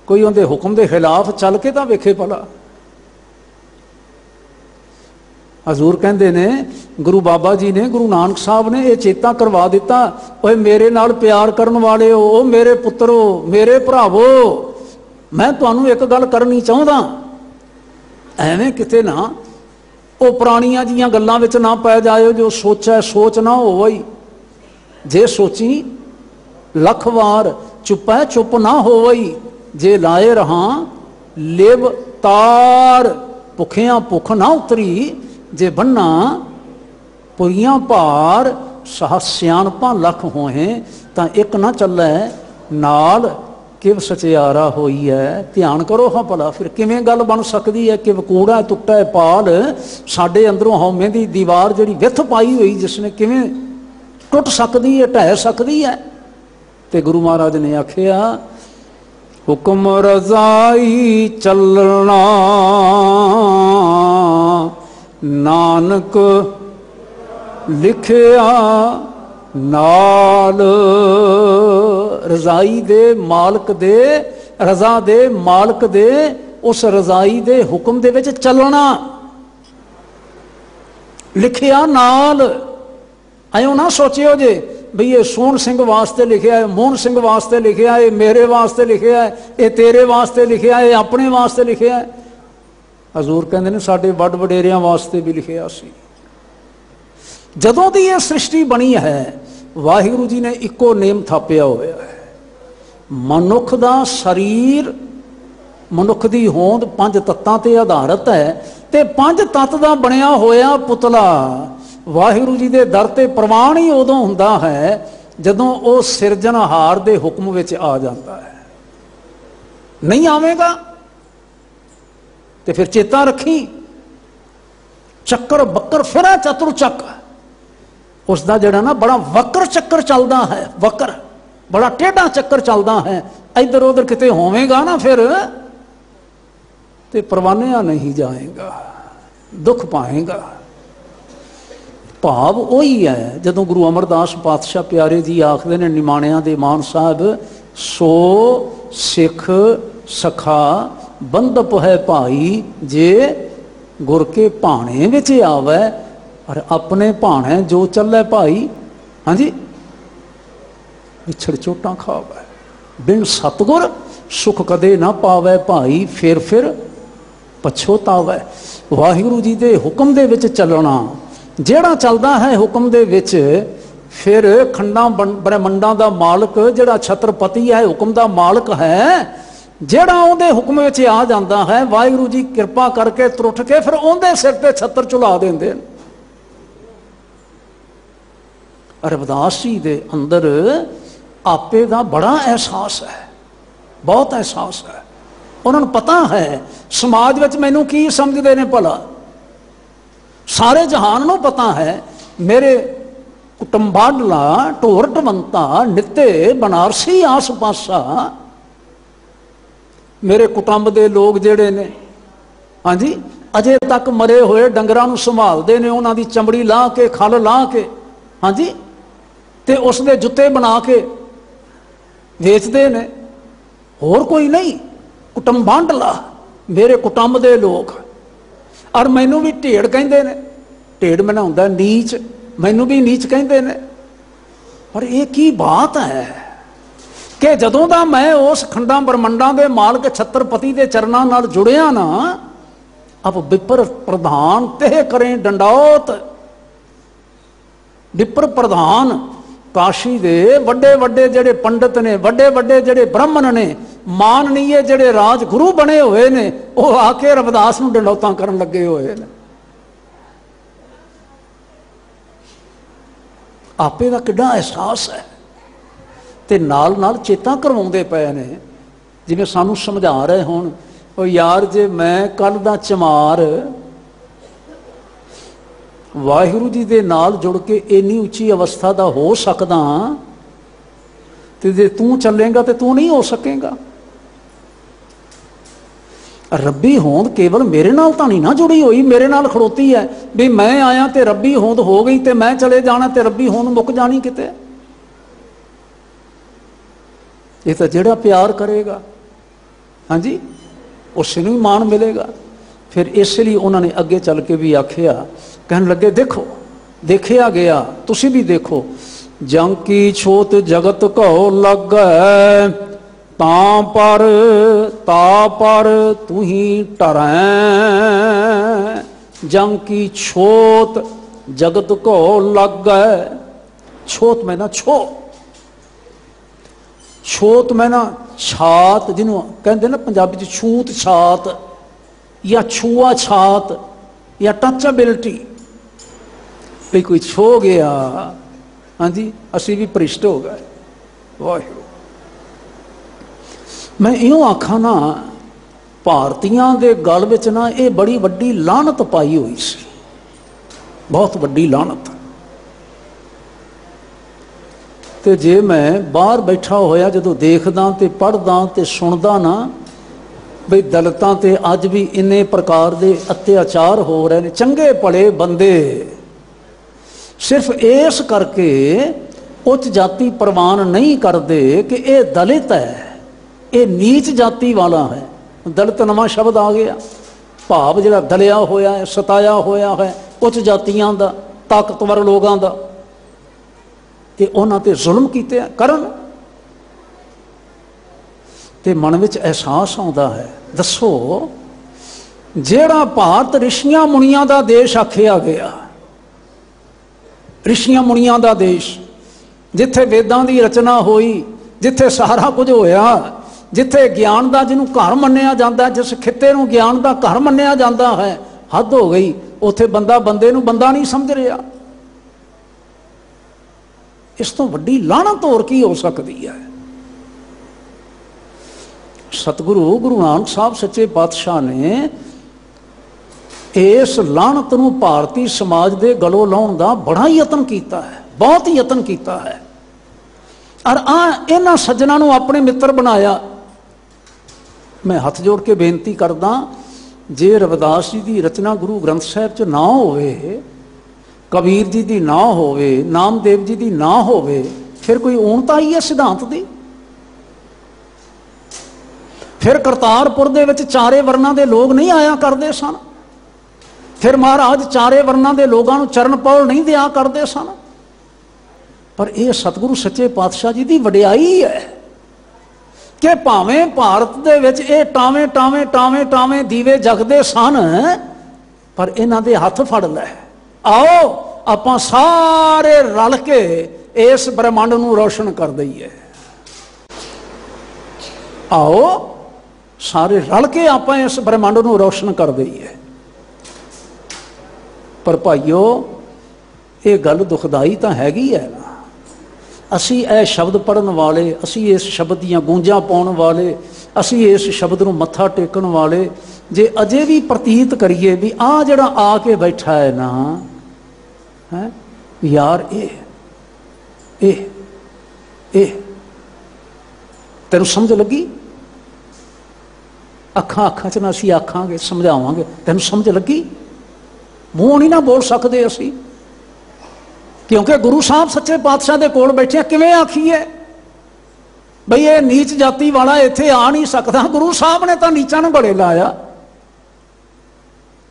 कोई ਉਹਦੇ हुक्म के खिलाफ चल के तो वेखे भला। हजूर कहते ने, गुरु बाबा जी ने, गुरु नानक साहब ने यह चेता करवा दिता, ओए मेरे नाल प्यार करन वाले हो, मेरे पुत्रो, मेरे भरावो, मैं तुहानू एक गल करनी चाहता, एवें किते ना वो पुरानियां जिहियां गल्लां विच ना पै जाओ, जो सोचा सोच ना होवई। जे सोची लख वार, चुप है चुप ना होवई, जे लाए रहा लिव तार, भुखियां भुख ना उतरी, जे बन्ना पुरियां भार, सह सियाणपा लख होए तां एक ना चलै नाल, किव सचियारा होई है। ध्यान करो हाँ भला, फिर किवें गल बन सकती है कि कूड़ा टुटा है पाल, साडे अंदरों हौमे की दीवार जिहड़ी विथ पाई हुई जिसने किवें टुट सकती है, ढह सकती है। ते गुरु महाराज ने आखिया, हुक्म रजाई चलना नानक लिखिया नाल। रजाई दे मालक दे, रजा दे मालक दे, उस रजाई दे हुक्म दे विच चलना, लिखिया नाल। ऐं ना सोचियो जे बई ये सोहन सिंह वास्ते लिखिया है, मोहन सिंह वास्ते लिखिया है, मेरे वास्ते लिखिया है, ये तेरे वास्ते लिखिया है, अपने वास्ते लिखिया है। हजूर कहते ने साडे वड वडेरियां वास्ते भी लिखिया सी। जदों दी ये सृष्टि बनी है, वाहिगुरु जी ने इको नेम थापिया होया है, मनुख दा शरीर, मनुख दी होंद 5 तत्तां ते आधारित है, ते 5 तत्त दा बनिया होया पुतला वाहिगुरु जी दे दर ते प्रवान ही उदों हुंदा है जदों वो सिरजनहार दे हुक्म विच आ जाता है। नहीं आवेगा ते फिर चेता रखी, ਚੱਕਰ ਬੱਕਰ ਫਿਰੈ ਚਤੁਰ ਚੱਕ, उसका जिहड़ा ना बड़ा वक्र चक्कर चलता है, वक्र बड़ा टेढ़ा चक्कर चलता है, इधर उधर किते होवेगा ना फिर ते परवानिया नहीं जाएगा, दुख पाएगा। भाव वही है जदों गुरु अमरदास पातशाह प्यारे जी आखदे ने निमाणिया दे मान साहब, सो सिख सखा बंदप है भाई, जे गुर के भाणे विच आवे, और अपने भाणे जो चले भाई, हाँ जी विछड़ चोटा खावे। बिन सतगुर सुख कदे ना पावे भाई, फिर पछोतावे। वाहिगुरु जी दे हुक्म दे विच चलना, जेड़ा चलदा है हुक्म दे विच, फिर खंडा ब्रह्मंडा दा मालक जेड़ा छत्रपति है, हुक्म दा मालक है, जेड़ा उहदे हुक्म विच आ जांदा है, वाहिगुरु जी किरपा करके त्रुट के फिर उहदे सिर ते छत्र चुला देंदे। रविदास जी दे अंदर आपे का बड़ा एहसास है, बहुत एहसास है। उन्होंने पता है समाज में मैनू की समझते ने, भला सारे जहान नूं पता है मेरे कुटुंबाडला ढोर ढवंता नित्ते बनारसी आस पासा, मेरे कुटुंब के लोग जेड़े ने, हाँ जी अजे तक मरे हुए डंगरां नूं संभालते ने, उन्हां दी चमड़ी लाह के खल लाह के, हाँ जी ते उसदे जुत्ते बना के वेचते ने, होर कोई नहीं। कुटुंबांडला मेरे कुटुंब दे लोग, और मैनू भी ढेड़ कहंदे ने, ढेड़ मैनू हुंदा नीच, मैनू भी नीच कहंदे ने। पर ये की बात है कि जदों दा मैं उस खंडा ब्रह्मंडा दे मालक छत्रपति दे चरनां नाल जुड़िया ना, अब विपर प्रधान ते करें डंडौत। विपर प्रधान काशी दे वड्डे वड्डे जेड़े पंडित ने, वड्डे वड्डे जेड़े ब्राह्मण ने, माननीय जेड़े राजगुरु बने हुए ने, वो आके रविदास नूं डंडौतां करन लगे हुए ने। आपे दा किड्डा एहसास है, ते नाल नाल चेता करवाउंदे पए ने, जिवें सानूं समझा रहे होण, ओ यार जे मैं कल दा चमार वाहिगुरु जी दे नाल जुड़ के इन्नी उच्ची अवस्था दा हो सकदा, ते जे तू चलेगा तो तू नहीं हो सकेगा। रब्बी होंद केवल मेरे नाल तां नहीं ना जुड़ी हुई, मेरे नाल खड़ोती है भी मैं आया तो रब्बी होंद हो गई, तो मैं चले जाना तो रब्बी होंद मुक जानी किते। ये तो जेड़ा प्यार करेगा, हाँ जी उससे ही मान मिलेगा। फिर इसलिए उन्होंने अगे चल के भी आखिया, कहन लगे देखो देखिया गया, तुसी भी देखो, जंग की छोत जगत को लग ता पर तू ही टरै। जंग की छोत जगत को लग, छोत में ना छोत में ना छात, जिन्हों कहते ना पंजाबी छूत छात या छुआ छात या टचबिलिटी, भी कोई छो गया, हाँ जी असी भी भ्रिष्ट हो गए। वाहिगुरू मैं इं आखा ना, भारतीयों के गल विच ना ये बड़ी वड्डी लानत पाई हुई सी, बहुत वड्डी लानत। ते जे मैं बाहर बैठा होया जदों देखदा ते पढ़दा ते सुनदा ना, बई दलितां ते अज भी इन्ने प्रकार के अत्याचार हो रहे हैं, चंगे भले बंदे सिर्फ इस करके उच्च जाति प्रवान नहीं करते कि ये दलित है, ये नीच जाति वाला है। दलित नवा शब्द आ गया, भाव जिहड़ा दलिया होया है, सताया होया है उच्च जातियां दा, ताकतवर लोगों का, कि उन्हां ते जुल्म कीते करन, ते मन विच एहसास आउंदा है। दसो जेड़ा भारत ऋषियां मुनियां दा देश आखिया गया, ऋषियां मुनियां दा देश, जिथे वेदां दी रचना हुई, जिथे सारा कुछ होया, जिथे ज्ञान दा जिन्हों घर मन्निया जाता है, जिस खिते नूं ज्ञान दा घर मन्निया जाता है, हद हो गई। उथे बंदा बंदे नूं बंदा नहीं समझ रहा। इस तो वड्डी लानत होर की हो सकती है। सतगुरु गुरु नानक साहब सच्चे पातशाह ने इस लानत नूं भारती समाज के गलों लाउण दा बड़ा यतन कीता है, बहुत यतन कीता है। और इन्हां सज्जनां नूं अपने मित्र बनाया। मैं हाथ जोड़ के बेनती करदा, जे रविदास जी की रचना गुरु ग्रंथ साहिब च ना होवे, कबीर जी की ना होवे, नामदेव जी की ना होवे, फिर कोई ऊणता ही है सिद्धांत की। फिर करतारपुर दे विच चारे वर्णां दे लोग नहीं आया करते सन। फिर महाराज चारे वर्णां दे लोगों नूं चरण पौल नहीं दिया करते सन। पर यह सतगुरु सच्चे पातशाह जी की वडियाई है कि भावें भारत दे विच ये टावें टावें टावें टावें दीवे जगदे सन, पर इन्हां दे हथ फड़ लै, आओ आपां सारे रल के इस ब्रह्मंड नूं रोशन कर दईए। आओ सारे रल के आपां इस ब्रह्मंड नूं रोशन कर दईए। पर भाईओ ये गल दुखदाई तो हैगी है ना। असी ए शब्द पढ़न वाले, असी इस शब्द दियां गूंजां पाउण वाले, असी इस शब्द नूं मत्था टेकण वाले, जे अजे भी प्रतीत करिए भी आ जिहड़ा आके बैठा है ना, है यार ए तेनू समझ लगी? अखां अखां च ना असी आखांगे, समझावांगे, तेनू समझ लगी? मूँह नहीं ना बोल सकते असी, क्योंकि गुरु साहब सच्चे पातशाह दे कोल बैठे। किवें आखीए बई ये नीच जाति वाला इत्थे आ नहीं सकता, गुरु साहब ने तो नीचा नूं गले लाया।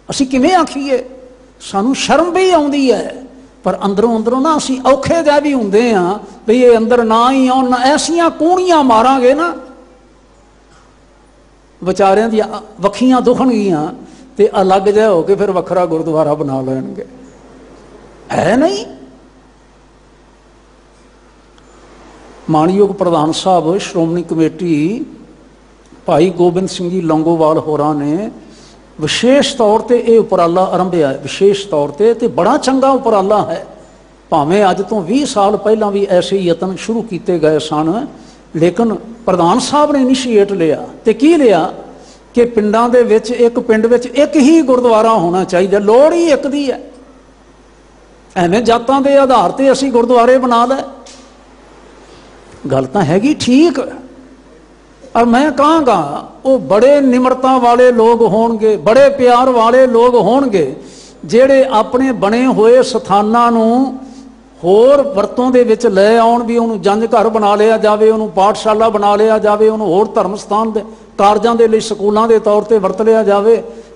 असी किवें आखीए? सानू शर्म भी आउंदी है, पर अंदरों अंदरों ना असी औखे जा भी हुंदे हां भी ये अंदर ना ही आउण, ऐसियां कूणियां मारांगे ना विचारियां दी वखियां दुखणगियां ते अलग जिहा हो के फिर वखरा गुरुद्वारा बना लैणगे। है नहीं? मानयोग प्रधान साहब श्रोमणी कमेटी भाई गोबिंद सिंह जी लौंगोवाल होरां ने विशेष तौर पर यह उपराला आरंभिया, विशेष तौर पर बड़ा चंगा उपराला है। भावें अज तो 20 साल पहला भी ऐसे यतन शुरू किए गए सन, लेकिन प्रधान साहब ने इनिशिएट लिया। तो की लिया कि पिंडां दे विच एक पिंड विच एक ही गुरुद्वारा होना चाहिए, लोड़ ही एक दी है। एवें जातां दे आधार ते असीं गुरुद्वारे बना लै, गल तां हैगी ठीक। और मैं कहांगा वो बड़े निमरता वाले लोग होणगे, बड़े प्यार वाले लोग होणगे, ਜਿਹੜੇ अपने बने हुए स्थानां नूं होर वरतों दे विच लै आउण, भी उहनूं जंज घर बना लिया जावे, उहनूं पाठशाला बना लिया जावे, उहनूं होर धर्म स्थान दे कारजां दे लई स्कूलां दे तौर ते वरत लिया जावे,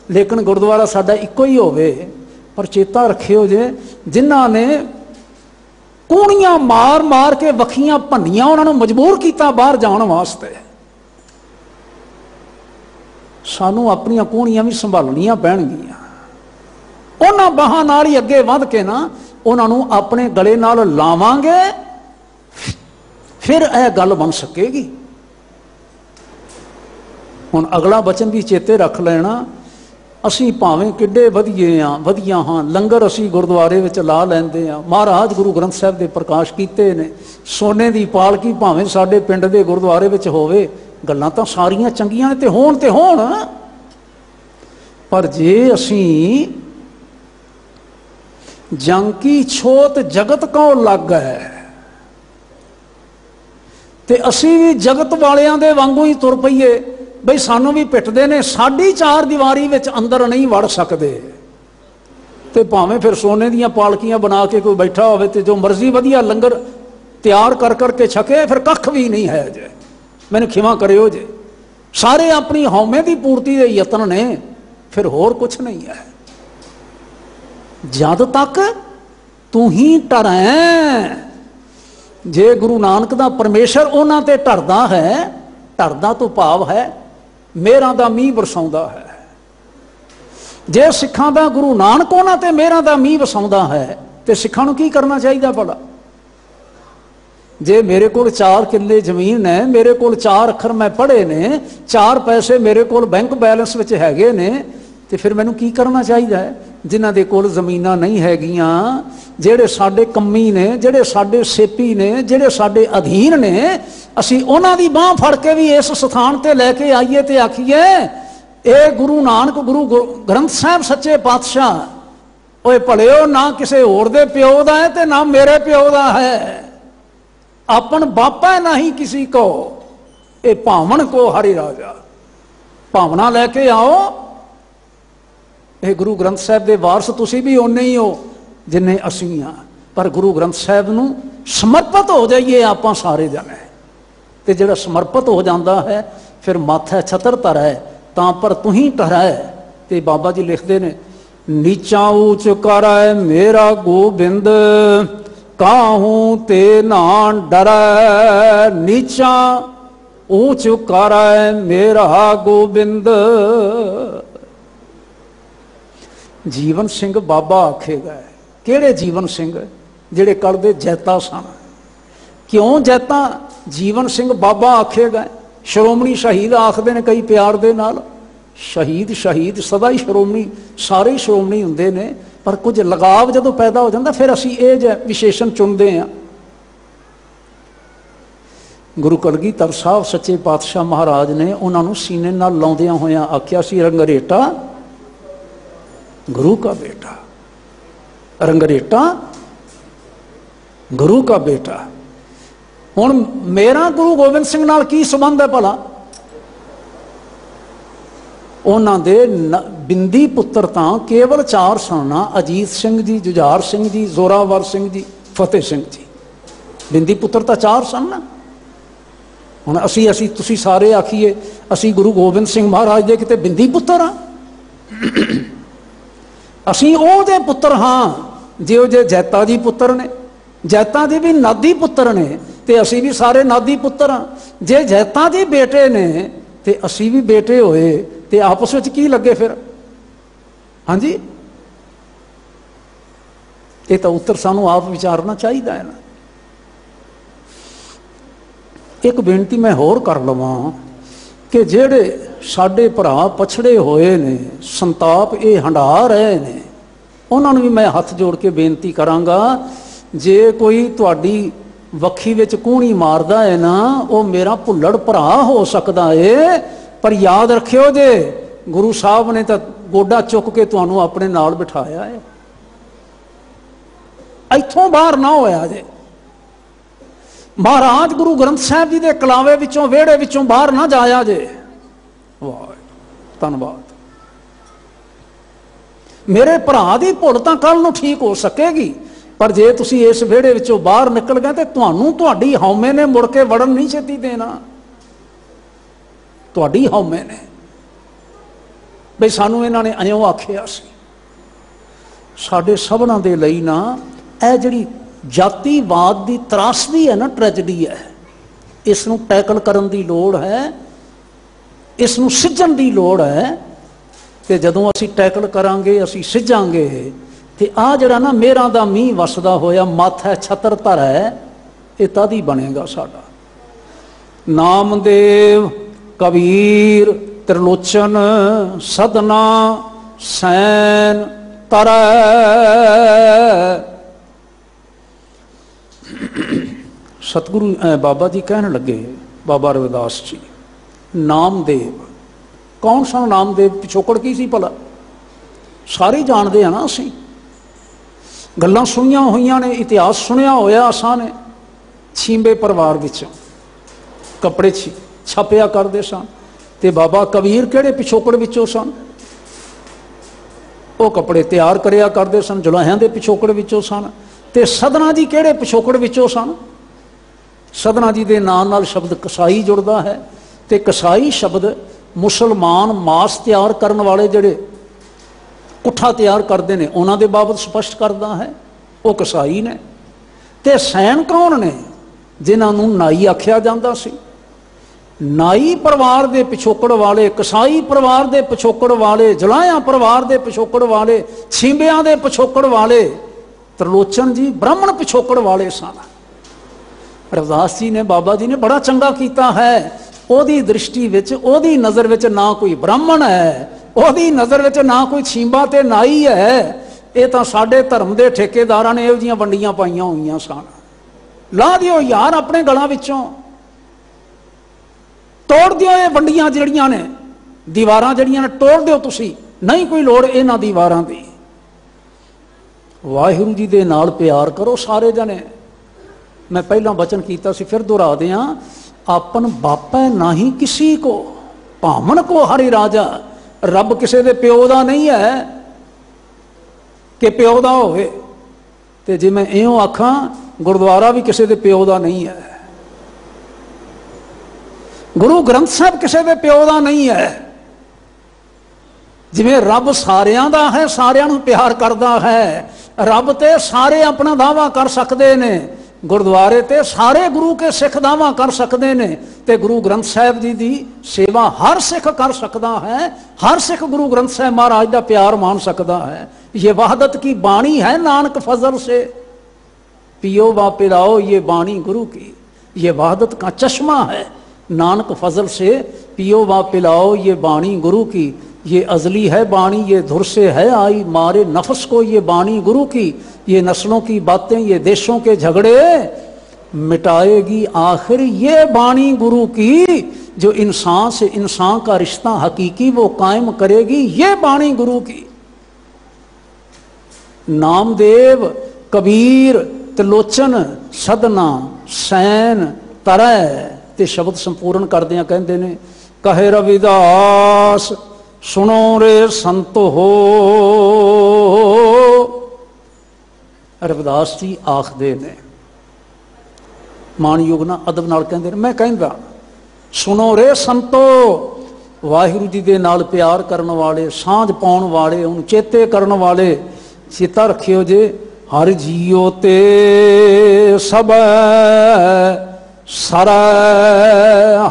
लेकिन गुरुद्वारा साडा इक्को ही होवे। पर चेता रखियो जे जिन्हां ने कूणियां मार मार के वखियां भन्नियां, उहनां नूं मजबूर कीता बाहर जाण वास्ते, सानू अपनियां कूणियां भी संभालणियां पैणगियां। उन्हां बाहां नाल ही अगे वध के ना उन्हां नूं अपने गले नाल लावांगे, फिर यह गल बन सकेगी। हुण अगला वचन भी चेते रख लेना, असी भावें किड्डे वधिया हाँ, लंगर असी गुरुद्वारे विच ला लैंदे हां, महाराज गुरु ग्रंथ साहिब दे प्रकाश कीते ने, सोने दी पालकी भावें साडे पिंड दे गुरुद्वारे विच होवे, गल्लां तां सारियां चंगियां ने ते होण। पर जे असी जंग की छोत जगत को लग है ते असी भी जगत वालियां दे वांगू ही तुर पईए, बई सानू भी पिटदे ने, साडी चार दीवारी विच अंदर नहीं वड़ सकदे, ते भावें फिर सोने दीयां पालकियां बना के कोई बैठा होवे ते जो मर्जी वधिया लंगर तैयार कर करके छके, फिर कख भी नहीं है। जे मैनूं खिमा करियो जे, सारे अपनी हौमे की पूर्ति के यतन ने, फिर होर कुछ नहीं है। जद तक तू ही टरै, जे गुरु नानक दा परमेशर उन्हां ते टरदा है, टरदा तो भाव है मेहरां दा मींह बरसाउंदा है। जे सिखां दा गुरु नानक उन्हां ते मेहरां दा मींह वसाउंदा है, ते सिखां नूं की करना चाहिए भला? जे मेरे को 4 किले जमीन है, मेरे को 4 अखर मैं पढ़े ने, 4 पैसे मेरे को बैंक बैलेंस विच हैगे ने, तो फिर मैनूं की करना चाहिए है? जिन्हां दे कोल जमीनां नहीं हैगियां, जेड़े साडे कम्मी ने, जेड़े साडे सेपी ने, जेड़े साडे अधीन ने, असी उन्हां दी बांह फड़ के भी इस स्थान ते लैके आईए ते आखीए ਇਹ ਗੁਰੂ ਨਾਨਕ ਗੁਰੂ ਗ੍ਰੰਥ ਸਾਹਿਬ ਸੱਚੇ ਪਾਤਸ਼ਾਹ ਓਏ ਭਲਿਓ ਨਾ ਕਿਸੇ ਹੋਰ ਦੇ ਪਿਓ ਦਾ ਹੈ ਤੇ ਨਾ ਮੇਰੇ ਪਿਓ ਦਾ ਹੈ, ਆਪਨ ਬਾਪਾ ਨਹੀਂ ਕਿसी को, ਇਹ ਭਾਵਨ ਕੋ ਹਰਿ ਰਾਜਾ। ਭਾਵਨਾ ਲੈ ਕੇ ਆਓ। ਇਹ ਗੁਰੂ ਗ੍ਰੰਥ ਸਾਹਿਬ ਦੇ ਵਾਰਸ ਤੁਸੀਂ ਵੀ ਓਨੇ ਹੀ ਹੋ ਜਿੰਨੇ ਅਸੀਂ ਹਾਂ, ਪਰ ਗੁਰੂ ਗ੍ਰੰਥ ਸਾਹਿਬ ਨੂੰ ਸਮਰਪਿਤ ਹੋ ਜਾਈਏ ਆਪਾਂ ਸਾਰੇ ਜਣੇ। ਤੇ ਜਿਹੜਾ ਸਮਰਪਿਤ ਹੋ ਜਾਂਦਾ ਹੈ ਫਿਰ ਮਾਥੈ ਛਤਰ ਧਰੈ ਤਾਂ ਪਰ ਤੁਹੀਂ ਟਰੈ। ਤੇ ਬਾਬਾ ਜੀ ਲਿਖਦੇ ਨੇ, ਨੀਚਾ ਊਚ ਕਰੈ ਮੇਰਾ ਗੋਬਿੰਦ, ਕਾਹੂ ਤੇ ਨਾ ਡਰੈ। ਨੀਚਾ ਊਚ ਕਰੈ ਮੇਰਾ ਗੋਬਿੰਦ। ਜੀਵਨ ਸਿੰਘ ਬਾਬਾ ਆਖੇਗਾ। ਕਿਹੜੇ ਜੀਵਨ ਸਿੰਘ? ਜਿਹੜੇ ਕੱਲ ਦੇ ਜੈਤਾ ਸਨ। ਕਿਉਂ ਜੈਤਾ? ਜੀਵਨ ਸਿੰਘ ਬਾਬਾ ਆਖੇਗਾ। ਸ਼੍ਰੋਮਣੀ ਸ਼ਹੀਦ ਆਖਦੇ ਨੇ ਕਈ ਪਿਆਰ ਦੇ ਨਾਲ। ਸ਼ਹੀਦ ਸਦਾ ਹੀ ਸ਼੍ਰੋਮਣੀ, ਸਾਰੇ ਹੀ ਸ਼੍ਰੋਮਣੀ ਹੁੰਦੇ ਨੇ, ਪਰ ਕੁਝ ਲਗਾਵ ਜਦੋਂ ਪੈਦਾ ਹੋ ਜਾਂਦਾ ਫਿਰ ਅਸੀਂ ਇਹ ਜਿਹਾ ਵਿਸ਼ੇਸ਼ਣ ਚੁਣਦੇ ਹਾਂ। ਗੁਰੂ ਕਲਗੀਧਰ ਸਾਹਿਬ ਸੱਚੇ ਪਾਤਸ਼ਾਹ ਮਹਾਰਾਜ ਨੇ ਉਹਨਾਂ ਨੂੰ ਸੀਨੇ ਨਾਲ ਲਾਉਂਦਿਆਂ ਹੋਇਆਂ ਆਖਿਆ ਸੀ, ਰੰਗਰੇਟਾ गुरु का बेटा, रंगरेटा गुरु का बेटा। हुण मेरा गुरु गोबिंद सिंह नाल की संबंध है भला? उन्हां दे बिंदी पुत्र तां केवल 4 सन, अजीत सिंह जी, जुझार सिंह जी, जोरावर सिंह जी, फतेह सिंह जी। बिंदी पुत्र तां 4 सन ना। हुण असी तुसी सारे आखिए असी गुरु गोबिंद सिंह महाराज दे किते बिंदी पुत्र हाँ? ਅਸੀਂ ਉਹਦੇ ਪੁੱਤਰ ਹਾਂ ਜਿਹੋ ਜੇ ਜੈਤਾ ਜੀ ਪੁੱਤਰ ਨੇ। ਜੈਤਾ ਜੀ ਵੀ ਨਾਦੀ ਪੁੱਤਰ ਨੇ ਤੇ ਅਸੀਂ ਵੀ ਸਾਰੇ ਨਾਦੀ ਪੁੱਤਰ ਹਾਂ। ਜੇ ਜੈਤਾ ਜੀ ਬੇਟੇ ਨੇ ਤੇ ਅਸੀਂ ਵੀ ਬੇਟੇ ਹੋਏ ਤੇ ਆਪਸ ਵਿੱਚ ਕੀ ਲੱਗੇ ਫਿਰ? ਹਾਂਜੀ, ਇਹ ਤਾਂ ਉੱਤਰ ਸਾਨੂੰ ਆਪ ਵਿਚਾਰਨਾ ਚਾਹੀਦਾ ਹੈ ਨਾ। ਇੱਕ ਬੇਨਤੀ ਮੈਂ ਹੋਰ ਕਰ ਲਵਾਂ ਕਿ ਜਿਹੜੇ ਸਾਡੇ ਭਰਾ ਪਛੜੇ ਹੋਏ ਨੇ, ਸੰਤਾਪ ਇਹ ਹੰਢਾ ਰਹੇ ਨੇ, ਉਹਨਾਂ ਨੂੰ ਵੀ ਮੈਂ ਹੱਥ ਜੋੜ ਕੇ ਬੇਨਤੀ ਕਰਾਂਗਾ, ਜੇ ਕੋਈ ਤੁਹਾਡੀ ਵੱਖੀ ਵਿੱਚ ਕੂਹਣੀ ਮਾਰਦਾ ਹੈ ਨਾ, ਉਹ ਮੇਰਾ ਭੁੱਲੜ ਭਰਾ ਹੋ ਸਕਦਾ ਏ, ਪਰ ਯਾਦ ਰੱਖਿਓ ਜੇ ਗੁਰੂ ਸਾਹਿਬ ਨੇ ਤਾਂ ਗੋਡਾ ਚੁੱਕ ਕੇ ਤੁਹਾਨੂੰ ਆਪਣੇ ਨਾਲ ਬਿਠਾਇਆ ਹੈ। ਇੱਥੋਂ ਬਾਹਰ ਨਾ ਹੋਇਆ ਜੇ। ਮਹਾਰਾਜ ਗੁਰੂ ਗ੍ਰੰਥ ਸਾਹਿਬ ਜੀ ਦੇ ਕਲਾਵੇ ਵਿੱਚੋਂ, ਵਿਹੜੇ ਵਿੱਚੋਂ ਬਾਹਰ ਨਾ ਜਾਇਆ ਜੇ। ਵਾਹ, ਧੰਨਵਾਦ। ਮੇਰੇ ਭਰਾ ਦੀ ਭੁੱਲ ਤਾਂ ਕੱਲ ਨੂੰ ਠੀਕ ਹੋ ਸਕੇਗੀ, ਪਰ ਜੇ ਤੁਸੀਂ ਇਸ ਵਿਹੜੇ ਵਿੱਚੋਂ ਬਾਹਰ ਨਿਕਲ ਗਏ ਤੇ ਤੁਹਾਨੂੰ ਤੁਹਾਡੀ ਹਉਮੈ ਨੇ ਮੁੜ ਕੇ ਵੜਨ ਨਹੀਂ ਛੇਤੀ ਦੇਣਾ। ਤੁਹਾਡੀ ਹਉਮੈ ਨੇ ਬਈ ਸਾਨੂੰ ਇਹਨਾਂ ਨੇ ਇਉਂ ਆਖਿਆ ਸੀ। ਸਾਡੇ ਸਭਨਾਂ ਦੇ ਲਈ ਨਾ ਇਹ ਜਿਹੜੀ ਜਾਤੀਵਾਦ ਦੀ ਤਰਾਸਦੀ ਹੈ ਨਾ, ਟ੍ਰੈਜਡੀ ਹੈ, ਇਸ ਨੂੰ ਟੈਕਲ ਕਰਨ ਦੀ ਲੋੜ ਹੈ, ਇਸ ਨੂੰ ਸਿੱਝਣ ਦੀ ਲੋੜ ਹੈ। ਤੇ ਜਦੋਂ ਅਸੀਂ ਟੈਕਲ ਕਰਾਂਗੇ, ਅਸੀਂ ਸਿੱਝਾਂਗੇ ਤੇ ਆਹ ਜਿਹੜਾ ਨਾ ਮੇਰਾਂ ਦਾ ਮੀਂਹ ਵਸਦਾ ਹੋਇਆ ਮਾਥੈ ਛਤਰ ਧਰੈ, ਇਹ ਤਦ ਹੀ ਬਣੇਗਾ ਸਾਡਾ। ਨਾਮਦੇਵ, ਕਬੀਰ, ਤ੍ਰਿਲੋਚਨ, ਸਦਨਾ, ਸੈਨ ਤਰੈ। ਸਤਿਗੁਰੂ ਬਾਬਾ ਜੀ ਕਹਿਣ ਲੱਗੇ, ਬਾਬਾ ਰਵਿਦਾਸ ਜੀ, ਨਾਮਦੇਵ ਕੌਣ ਸਨ? ਨਾਮਦੇਵ ਪਿਛੋਕੜ ਕੀ ਸੀ ਭਲਾ? ਸਾਰੇ ਜਾਣਦੇ ਆ ਨਾ, ਅਸੀਂ ਗੱਲਾਂ ਸੁਣੀਆਂ ਹੋਈਆਂ ਨੇ, ਇਤਿਹਾਸ ਸੁਣਿਆ ਹੋਇਆ ਅਸਾਂ ਨੇ। ਛੀਂਬੇ ਪਰਿਵਾਰ ਵਿੱਚ ਕੱਪੜੇ ਛਾਪਿਆ ਕਰਦੇ ਸਨ। ਤੇ ਬਾਬਾ ਕਬੀਰ ਕਿਹੜੇ ਪਿਛੋਕੜ ਵਿੱਚੋਂ ਸਨ? ਉਹ ਕੱਪੜੇ ਤਿਆਰ ਕਰਿਆ ਕਰਦੇ ਸਨ, ਜੁਲਾਹਿਆਂ ਦੇ ਪਿਛੋਕੜ ਵਿੱਚੋਂ ਸਨ। ਤੇ ਸਦਨਾ ਜੀ ਕਿਹੜੇ ਪਿਛੋਕੜ ਵਿੱਚੋਂ ਸਨ? ਸਦਨਾ ਜੀ ਦੇ ਨਾਂ ਨਾਲ ਸ਼ਬਦ ਕਸਾਈ ਜੁੜਦਾ ਹੈ, ਤੇ ਕਸਾਈ ਸ਼ਬਦ ਮੁਸਲਮਾਨ ਮਾਸ ਤਿਆਰ ਕਰਨ ਵਾਲੇ ਜਿਹੜੇ ਕੁੱਠਾ ਤਿਆਰ ਕਰਦੇ ਨੇ ਉਹਨਾਂ ਦੇ ਬਾਬਤ ਸਪਸ਼ਟ ਕਰਦਾ ਹੈ, ਉਹ ਕਸਾਈ ਨੇ। ਤੇ ਸੈਨ ਕੌਣ ਨੇ? ਜਿਨ੍ਹਾਂ ਨੂੰ ਨਾਈ ਆਖਿਆ ਜਾਂਦਾ ਸੀ। ਨਾਈ ਪਰਿਵਾਰ ਦੇ ਪਿਛੋਕੜ ਵਾਲੇ, ਕਸਾਈ ਪਰਿਵਾਰ ਦੇ ਪਿਛੋਕੜ ਵਾਲੇ, ਜੁਲਾਹਿਆਂ ਪਰਿਵਾਰ ਦੇ ਪਿਛੋਕੜ ਵਾਲੇ, ਛੀਂਬਿਆਂ ਦੇ ਪਿਛੋਕੜ ਵਾਲੇ, ਤ੍ਰਿਲੋਚਨ ਜੀ ਬ੍ਰਾਹਮਣ ਪਿਛੋਕੜ ਵਾਲੇ ਸਨ। ਰਵਿਦਾਸ ਜੀ ਨੇ, ਬਾਬਾ ਜੀ ਨੇ ਬੜਾ ਚੰਗਾ ਕੀਤਾ ਹੈ। ਉਹਦੀ ਦ੍ਰਿਸ਼ਟੀ ਵਿੱਚ, ਉਹਦੀ ਨਜ਼ਰ ਵਿੱਚ ਨਾ ਕੋਈ ਬ੍ਰਾਹਮਣ ਹੈ, ਉਹਦੀ ਨਜ਼ਰ ਵਿੱਚ ਨਾ ਕੋਈ ਛੀਂਬਾ ਤੇ ਨਾਈ ਹੈ। ਇਹ ਤਾਂ ਸਾਡੇ ਧਰਮ ਦੇ ਠੇਕੇਦਾਰਾਂ ਨੇ ਇਹੋ ਜਿਹੀਆਂ ਵੰਡੀਆਂ ਪਾਈਆਂ ਹੋਈਆਂ ਸਨ। ਲਾ ਦਿਓ ਯਾਰ ਆਪਣੇ ਗਲਾਂ ਵਿੱਚੋਂ, ਤੋੜ ਦਿਓ ਇਹ ਵੰਡੀਆਂ ਜਿਹੜੀਆਂ ਨੇ। दीवारां जड़ियां ने तोड़ दिओ तुसी, नहीं कोई लोड़ इन्हां दीवारां दी। वाहिगुरू जी दे नाल प्यार करो सारे जने। मैं पहला वचन कीता सी, फिर दोहरा दियां, आपन बापै नाही किसी को, भामन को हरि राजा। रब किसी दे प्यो दा नहीं है कि प्यो दा होवे, ते जे मैं इउं आखां गुरुद्वारा भी किसी दे प्यो दा नहीं है, गुरु ग्रंथ साहब किसी दे प्यो दा नहीं है। जिवें रब सारियां दा है, सारियां नूं प्यार करदा है, रब ते सारे अपना दावा कर सकते ने, गुरुद्वारे ते सारे गुरु के सिख दावा कर सकते ने, ते गुरु ग्रंथ साहब जी की सेवा हर सिख कर सकता है, हर सिख गुरु ग्रंथ साहब महाराज का प्यार मान सकता है। ये वहदत की बाणी है नानक फजल से, पियो व पिलाओ ये बाणी गुरु की, ये वहदत का चश्मा है। नानक फजल से पियो व पिलाओ ये बाणी गुरु की, ये अजली है बाणी, ये धुर से है आई, मारे नफ्स को ये बाणी गुरु की, ये नस्लों की बातें, ये देशों के झगड़े मिटाएगी आखिर ये बाणी गुरु की, जो इंसान से इंसान का रिश्ता हकीकी वो कायम करेगी ये बाणी गुरु की। नामदेव, कबीर, त्रिलोचन, सदना, सैन, तरह ते शब्द संपूर्ण करदियां कहंदे ने, कहे रविदास सुनो रे संतो हो। रविदास जी आखदे ने, मानयोग ना अदब नाल कहंदे ने, मैं कहंदा सुनो रे संतो, वाहिगुरू जी दे नाल प्यार करन वाले, सांझ पाउण वाले, उन्हें चेते करन वाले, चेता रखियो जे हर जीओ ते सब सारा,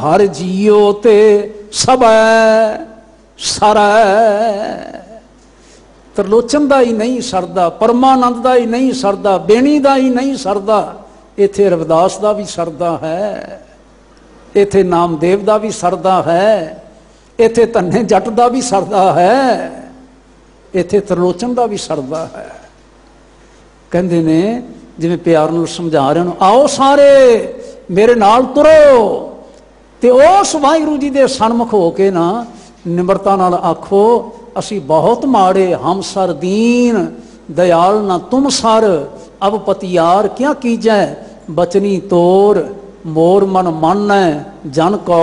हर जीओ ते सब सारा। त्रिलोचन दा ही नहीं सरदा, परमानंद दा ही नहीं सरदा, बेणी दा ही नहीं सरदा, इत्थे रविदास दा भी सरदा है, इत्थे नामदेव दा भी सरदा है, इत्थे धन्ने जट दा भी सरदा है, इत्थे त्रिलोचन दा भी सरदा है। कहंदे ने जिवें प्यार नाल समझा रहे हो, आओ सारे मेरे नाल तुरो, ते उस वाहिगुरू जी दे सन्मुख हो के ना निम्रता नाल आखो, असी बहुत माड़े, हम सर दीन, दयाल ना तुम सर, अब पतियार क्या कीजै, बचनी तोर, मोर मन मानै, जन को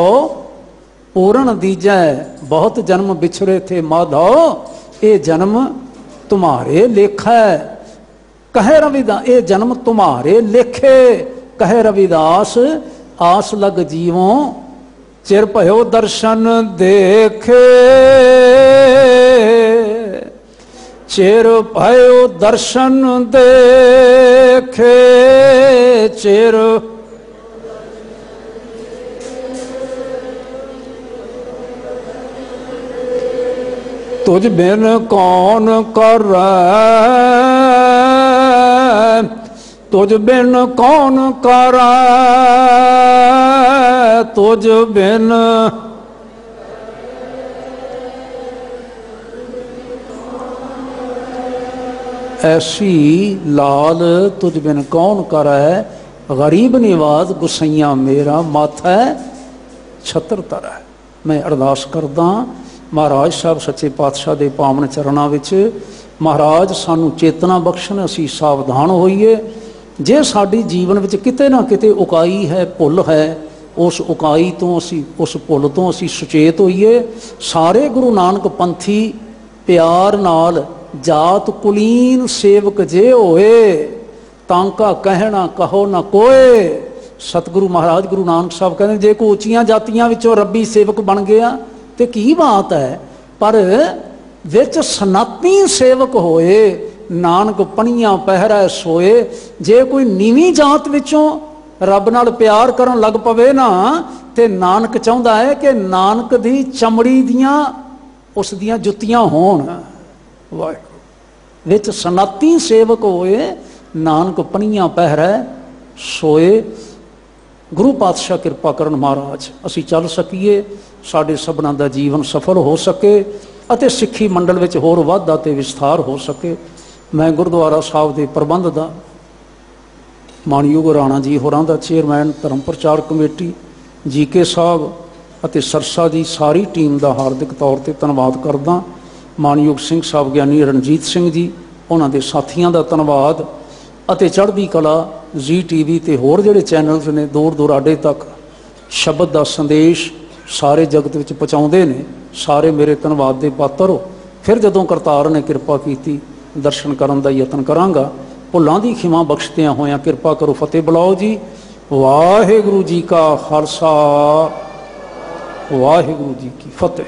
पूर्ण दीजै, बहुत जन्म बिछड़े थे माधव, ये जन्म तुम्हारे लेखा, कहे रविदास ये जन्म तुम्हारे लेखे, कहे रविदास आस लग जीवों, चिर भयो दर्शन देखे, चिर भयो दर्शन देखे, चिर तुझ बिन कौन कर, तुझ बिन कौन कर, तुझ बिन ऐसी लाल तुझ बिन कौन कर, गरीब निवाज गुसैया मेरा माथा छत्र तर। मैं अरदास करदा महाराज साहब सच्चे पातशाह दे पावन चरणां विच, महाराज सानू चेतना बख्शण, असी सावधान होइए, जे साडी जीवन विच किते ना किते उकाई है, भुल है, उस उकाई तो असी, उस भुल तो असी सुचेत होइए। सारे गुरु नानक पंथी प्यार नाल जात कुलीन सेवक जे होए, तांका कहना कहो ना कोए। सतगुरु महाराज गुरु नानक साहब कहते जे कोई उचियां जातियां विचों रब्बी सेवक बन गया तो की बात है, पर विच सनातनी सेवक होए, नानक पणियां पहरा सोए। जे कोई नीवी जात विचों रब नाल प्यार करन लग पवे ना, ते नानक चाहुंदा है कि नानक दी चमड़ी दियां उस दियां जुत्तियां होण। वाहिगुरू विच सनातनी सेवक होए, नानक पणियां पहरा सोए। गुरु पातशाह किरपा करन महाराज, असी चल सकीए, साडे सबना दा जीवन सफल हो सके, अते सिੱਖੀ मंडल विच होर वाधा ते विस्तार हो सके। मैं गुरुद्वारा साहब दे प्रबंध दा, मानयोग राणा जी होरां दा चेयरमैन धर्म प्रचार कमेटी, जीके साहब ਅਤੇ ਸਰਸਾ ਦੀ ਸਾਰੀ ਟੀਮ ਦਾ ਹਾਰਦਿਕ ਤੌਰ ਤੇ ਧੰਨਵਾਦ ਕਰਦਾ। ਮਾਨਯੋਗ ਸਿੰਘ ਸਾਹਿਬ ਗਿਆਨੀ ਰਣਜੀਤ ਸਿੰਘ ਜੀ, ਉਹਨਾਂ ਦੇ ਸਾਥੀਆਂ ਦਾ ਧੰਨਵਾਦ ਅਤੇ ਚੜ੍ਹਦੀ ਕਲਾ ਜ਼ੀ ਟੀਵੀ ਤੇ ਹੋਰ ਜਿਹੜੇ ਚੈਨਲਸ ਨੇ ਦੂਰ ਦੁਰਾਡੇ ਤੱਕ ਸ਼ਬਦ ਦਾ ਸੰਦੇਸ਼ ਸਾਰੇ ਜਗਤ ਵਿੱਚ ਪਹੁੰਚਾਉਂਦੇ ਨੇ, ਸਾਰੇ ਮੇਰੇ ਧੰਨਵਾਦ ਦੇ ਪਾਤਰ ਹੋ। ਫਿਰ ਜਦੋਂ ਕਰਤਾਰ ਨੇ ਕਿਰਪਾ ਕੀਤੀ ਦਰਸ਼ਨ ਕਰਨ ਦਾ ਯਤਨ ਕਰਾਂਗਾ। ਭੁੱਲਾਂ ਦੀ ਖਿਮਾ ਬਖਸ਼ਦਿਆਂ ਹੋਇਆਂ ਕਿਰਪਾ ਕਰੋ ਫਤਿਹ ਬੁਲਾਓ ਜੀ। ਵਾਹਿਗੁਰੂ ਜੀ ਕਾ ਖਾਲਸਾ, ਵਾਹਿਗੁਰੂ ਜੀ ਕੀ ਫਤਿਹ।